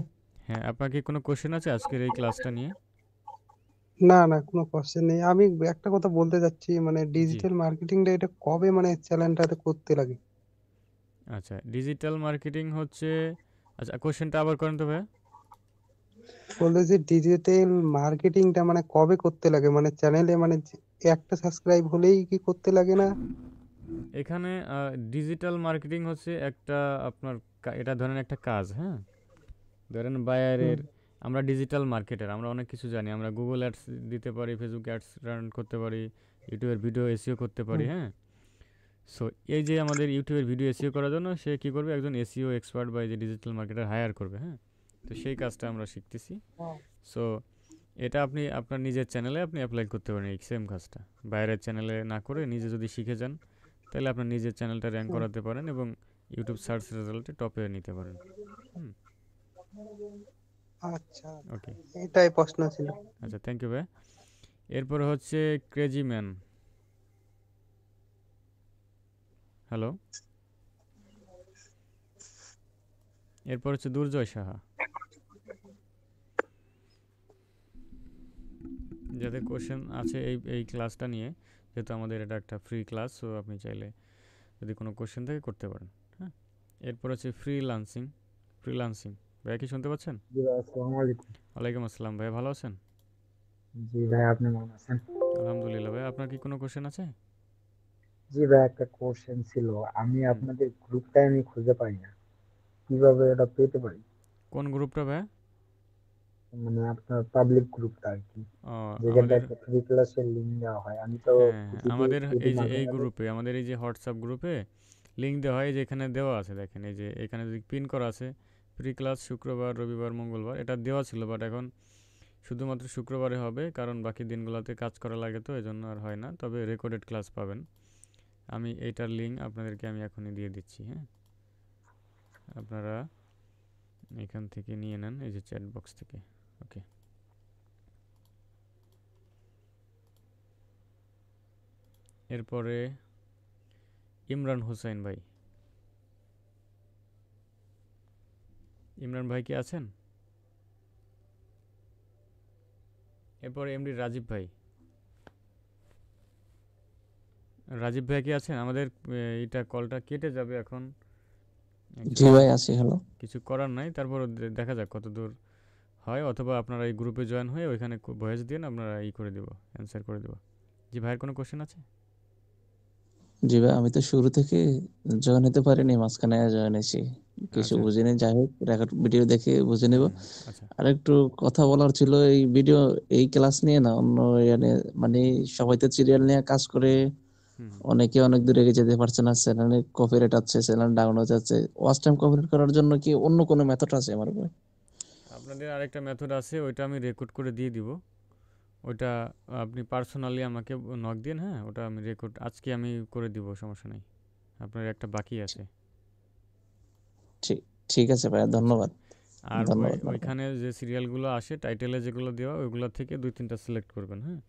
হ্যাঁ, আপনার কি কোনো কোশ্চেন আছে আজকের এই ক্লাসটা নিয়ে? না না, কোনো কোশ্চেন নেই। আমি একটা কথা বলতে চাচ্ছি, মানে জি, ডিজিটাল মার্কেটিংটা এটা কবে মানে চ্যানেলটাতে করতে লাগে? আচ্ছা, ডিজিটাল মার্কেটিং হচ্ছে, আচ্ছা কোশ্চেনটা আবার করেন তো ভাইয়া। বলতেছি ডিজিটাল মার্কেটিংটা মানে কবে করতে লাগে, মানে চ্যানেলে মানে একটা সাবস্ক্রাইব হলেই কি করতে লাগে না? এখানে ডিজিটাল মার্কেটিং হচ্ছে একটা আপনার এটা ধরেন একটা কাজ। হ্যাঁ, ধরেন হুম, বায়ারের, আমরা ডিজিটাল মার্কেটার, আমরা অনেক কিছু জানি, আমরা গুগল অ্যাডস দিতে পারি, ফেসবুক অ্যাডস রান করতে পারি, ইউটিউবের ভিডিও এসইও করতে পারি। হুম। হ্যাঁ, সো এই যে আমাদের ইউটিউবের ভিডিও এসইও করার জন্য সে কী করবে, একজন এসইও এক্সপার্ট বা এই যে ডিজিটাল মার্কেটার হায়ার করবে। হ্যাঁ, তো সেই কাজটা আমরা শিখতেছি। সো এটা আপনি আপনার নিজের চ্যানেলে আপনি অ্যাপ্লাই করতে পারেন এই সেম কাজটা, বাইরের চ্যানেলে না করে নিজে যদি শিখে যান তাহলে আপনার নিজের চ্যানেলটা র্যাঙ্ক হুম। করাতে পারেন এবং ইউটিউব সার্চ রেজাল্টে টপে নিতে পারেন। হুম, আচ্ছা, ওকে, এটাই প্রশ্ন ছিল। আচ্ছা, থ্যাংক ইউ ভাই। এরপরে হচ্ছে ক্রেজি ম্যান। হ্যালো, এরপর হচ্ছে দুর্জয় সাহা। যাদের কোশ্চেন আছে এই ক্লাসটা নিয়ে, যেহেতু আমাদের এটা একটা ফ্রি ক্লাস, সো আপনি চাইলে যদি কোনো কোশ্চেন থাকে করতে পারেন। হ্যাঁ, এরপর হচ্ছে ফ্রিল্যান্সিং। ফ্রিল্যান্সিং ভাইয়া কি শুনতে পাচ্ছেন? জি ভাই, আসসালামু আলাইকুম। ওয়ালাইকুম আসসালাম, ভাইয়া ভালো আছেন? জি ভাই, আপনি কেমন আছেন? আলহামদুলিল্লাহ। ভাই আপনার কি কোনো কোশ্চেন আছে? জি ভাই, একটা কোশ্চেন ছিল। আমি হুম, আপনাদের গ্রুপটা খুঁজে পাই না, কিভাবে এটা পেতে পারি? কোন গ্রুপটা ভাইয়া? মানে আপনার পাবলিক গ্রুপটা আর কি, ও, আমাদের যেখানটায় ফ্রি ক্লাসের লিঙ্ক দেওয়া হয়। আমি তো হ্যাঁ হ্যাঁ, যদি আমাদের যদি এই যে মাঝে এই মাঝে গ্রুপে, আমাদের এই যে হোয়াটসঅ্যাপ গ্রুপে লিঙ্ক দেওয়া হয়, যেখানে দেওয়া আছে দেখেন, এই যে এখানে যদি পিন করা আছে ফ্রি ক্লাস শুক্রবার রবিবার মঙ্গলবার, এটা দেওয়া ছিল, বাট এখন শুধুমাত্র শুক্রবারে হবে, কারণ বাকি দিনগুলোতে কাজ করা লাগে, তো এই জন্য আর হয় না। তবে রেকর্ডেড ক্লাস পাবেন। আমি এইটার লিঙ্ক আপনাদেরকে আমি এখনই দিয়ে দিচ্ছি। হ্যাঁ, আপনারা এখান থেকে নিয়ে নেন, এই যে চ্যাট বক্স থেকে। ওকে, এরপরে ইমরান হোসেন ভাই, ইমরান ভাই কি আছেন? এরপরে এমডি রাজীব ভাই, রাজীব ভাই কি আছেন? আমাদের এইটা কলটা কেটে যাবে এখন জি অ্যাকচুয়ালি, ভাই আছি, হ্যালো। কিছু করার নাই, তারপর দেখা যাক কত দূর হয়, অথবা আপনারা এই গ্রুপে জয়েন হয়ে ওইখানে ভয়েস দিন, আপনারা ই করে দেবো, অ্যান্সার করে দেবো। জি ভাইয়ের কোনো কোশ্চেন আছে? জি ভাই, আমি তো শুরু থেকে জয়েন হতে পারিনি, মাঝখানে জয়েন হয়েছি, কিছু আচ্ছা, বুঝিনি। যাই হোক, রেকর্ড ভিডিও দেখে বুঝে নেব। হুম, আচ্ছা, আর একটু কথা বলার ছিল এই ভিডিও, এই ক্লাস নিয়ে না, অন্য মানে মানে সবাই তো সিরিয়াল নিয়ে কাজ করে, হুম। অনেকে অনেক দূরে এগিয়ে যেতে পারছে না, চ্যানেলে কপিরাইট আছে, চ্যানেল ডাউন হয়ে যাচ্ছে। ওয়াচ টাইম কমপ্লিট করার জন্য কি অন্য কোনো মেথড আছে আমার ভাই? আপনাদের আরেকটা মেথড আছে, ওইটা আমি রেকর্ড করে দিয়ে দিব। ওইটা আপনি পার্সোনালি আমাকে নক দিন, হ্যাঁ, ওটা আমি রেকর্ড আজকে আমি করে দিব, সমস্যা নেই। আপনার একটা বাকি আছে। ঠিক ঠিক আছে ভাই, আচ্ছা, ধন্যবাদ। আর ধন্যবাদ মার্কা। ওইখানে যে সিরিয়ালগুলো আসে টাইটেলে যেগুলো দেওয়া, ওইগুলো থেকে 2-3টা সিলেক্ট করবেন, হ্যাঁ।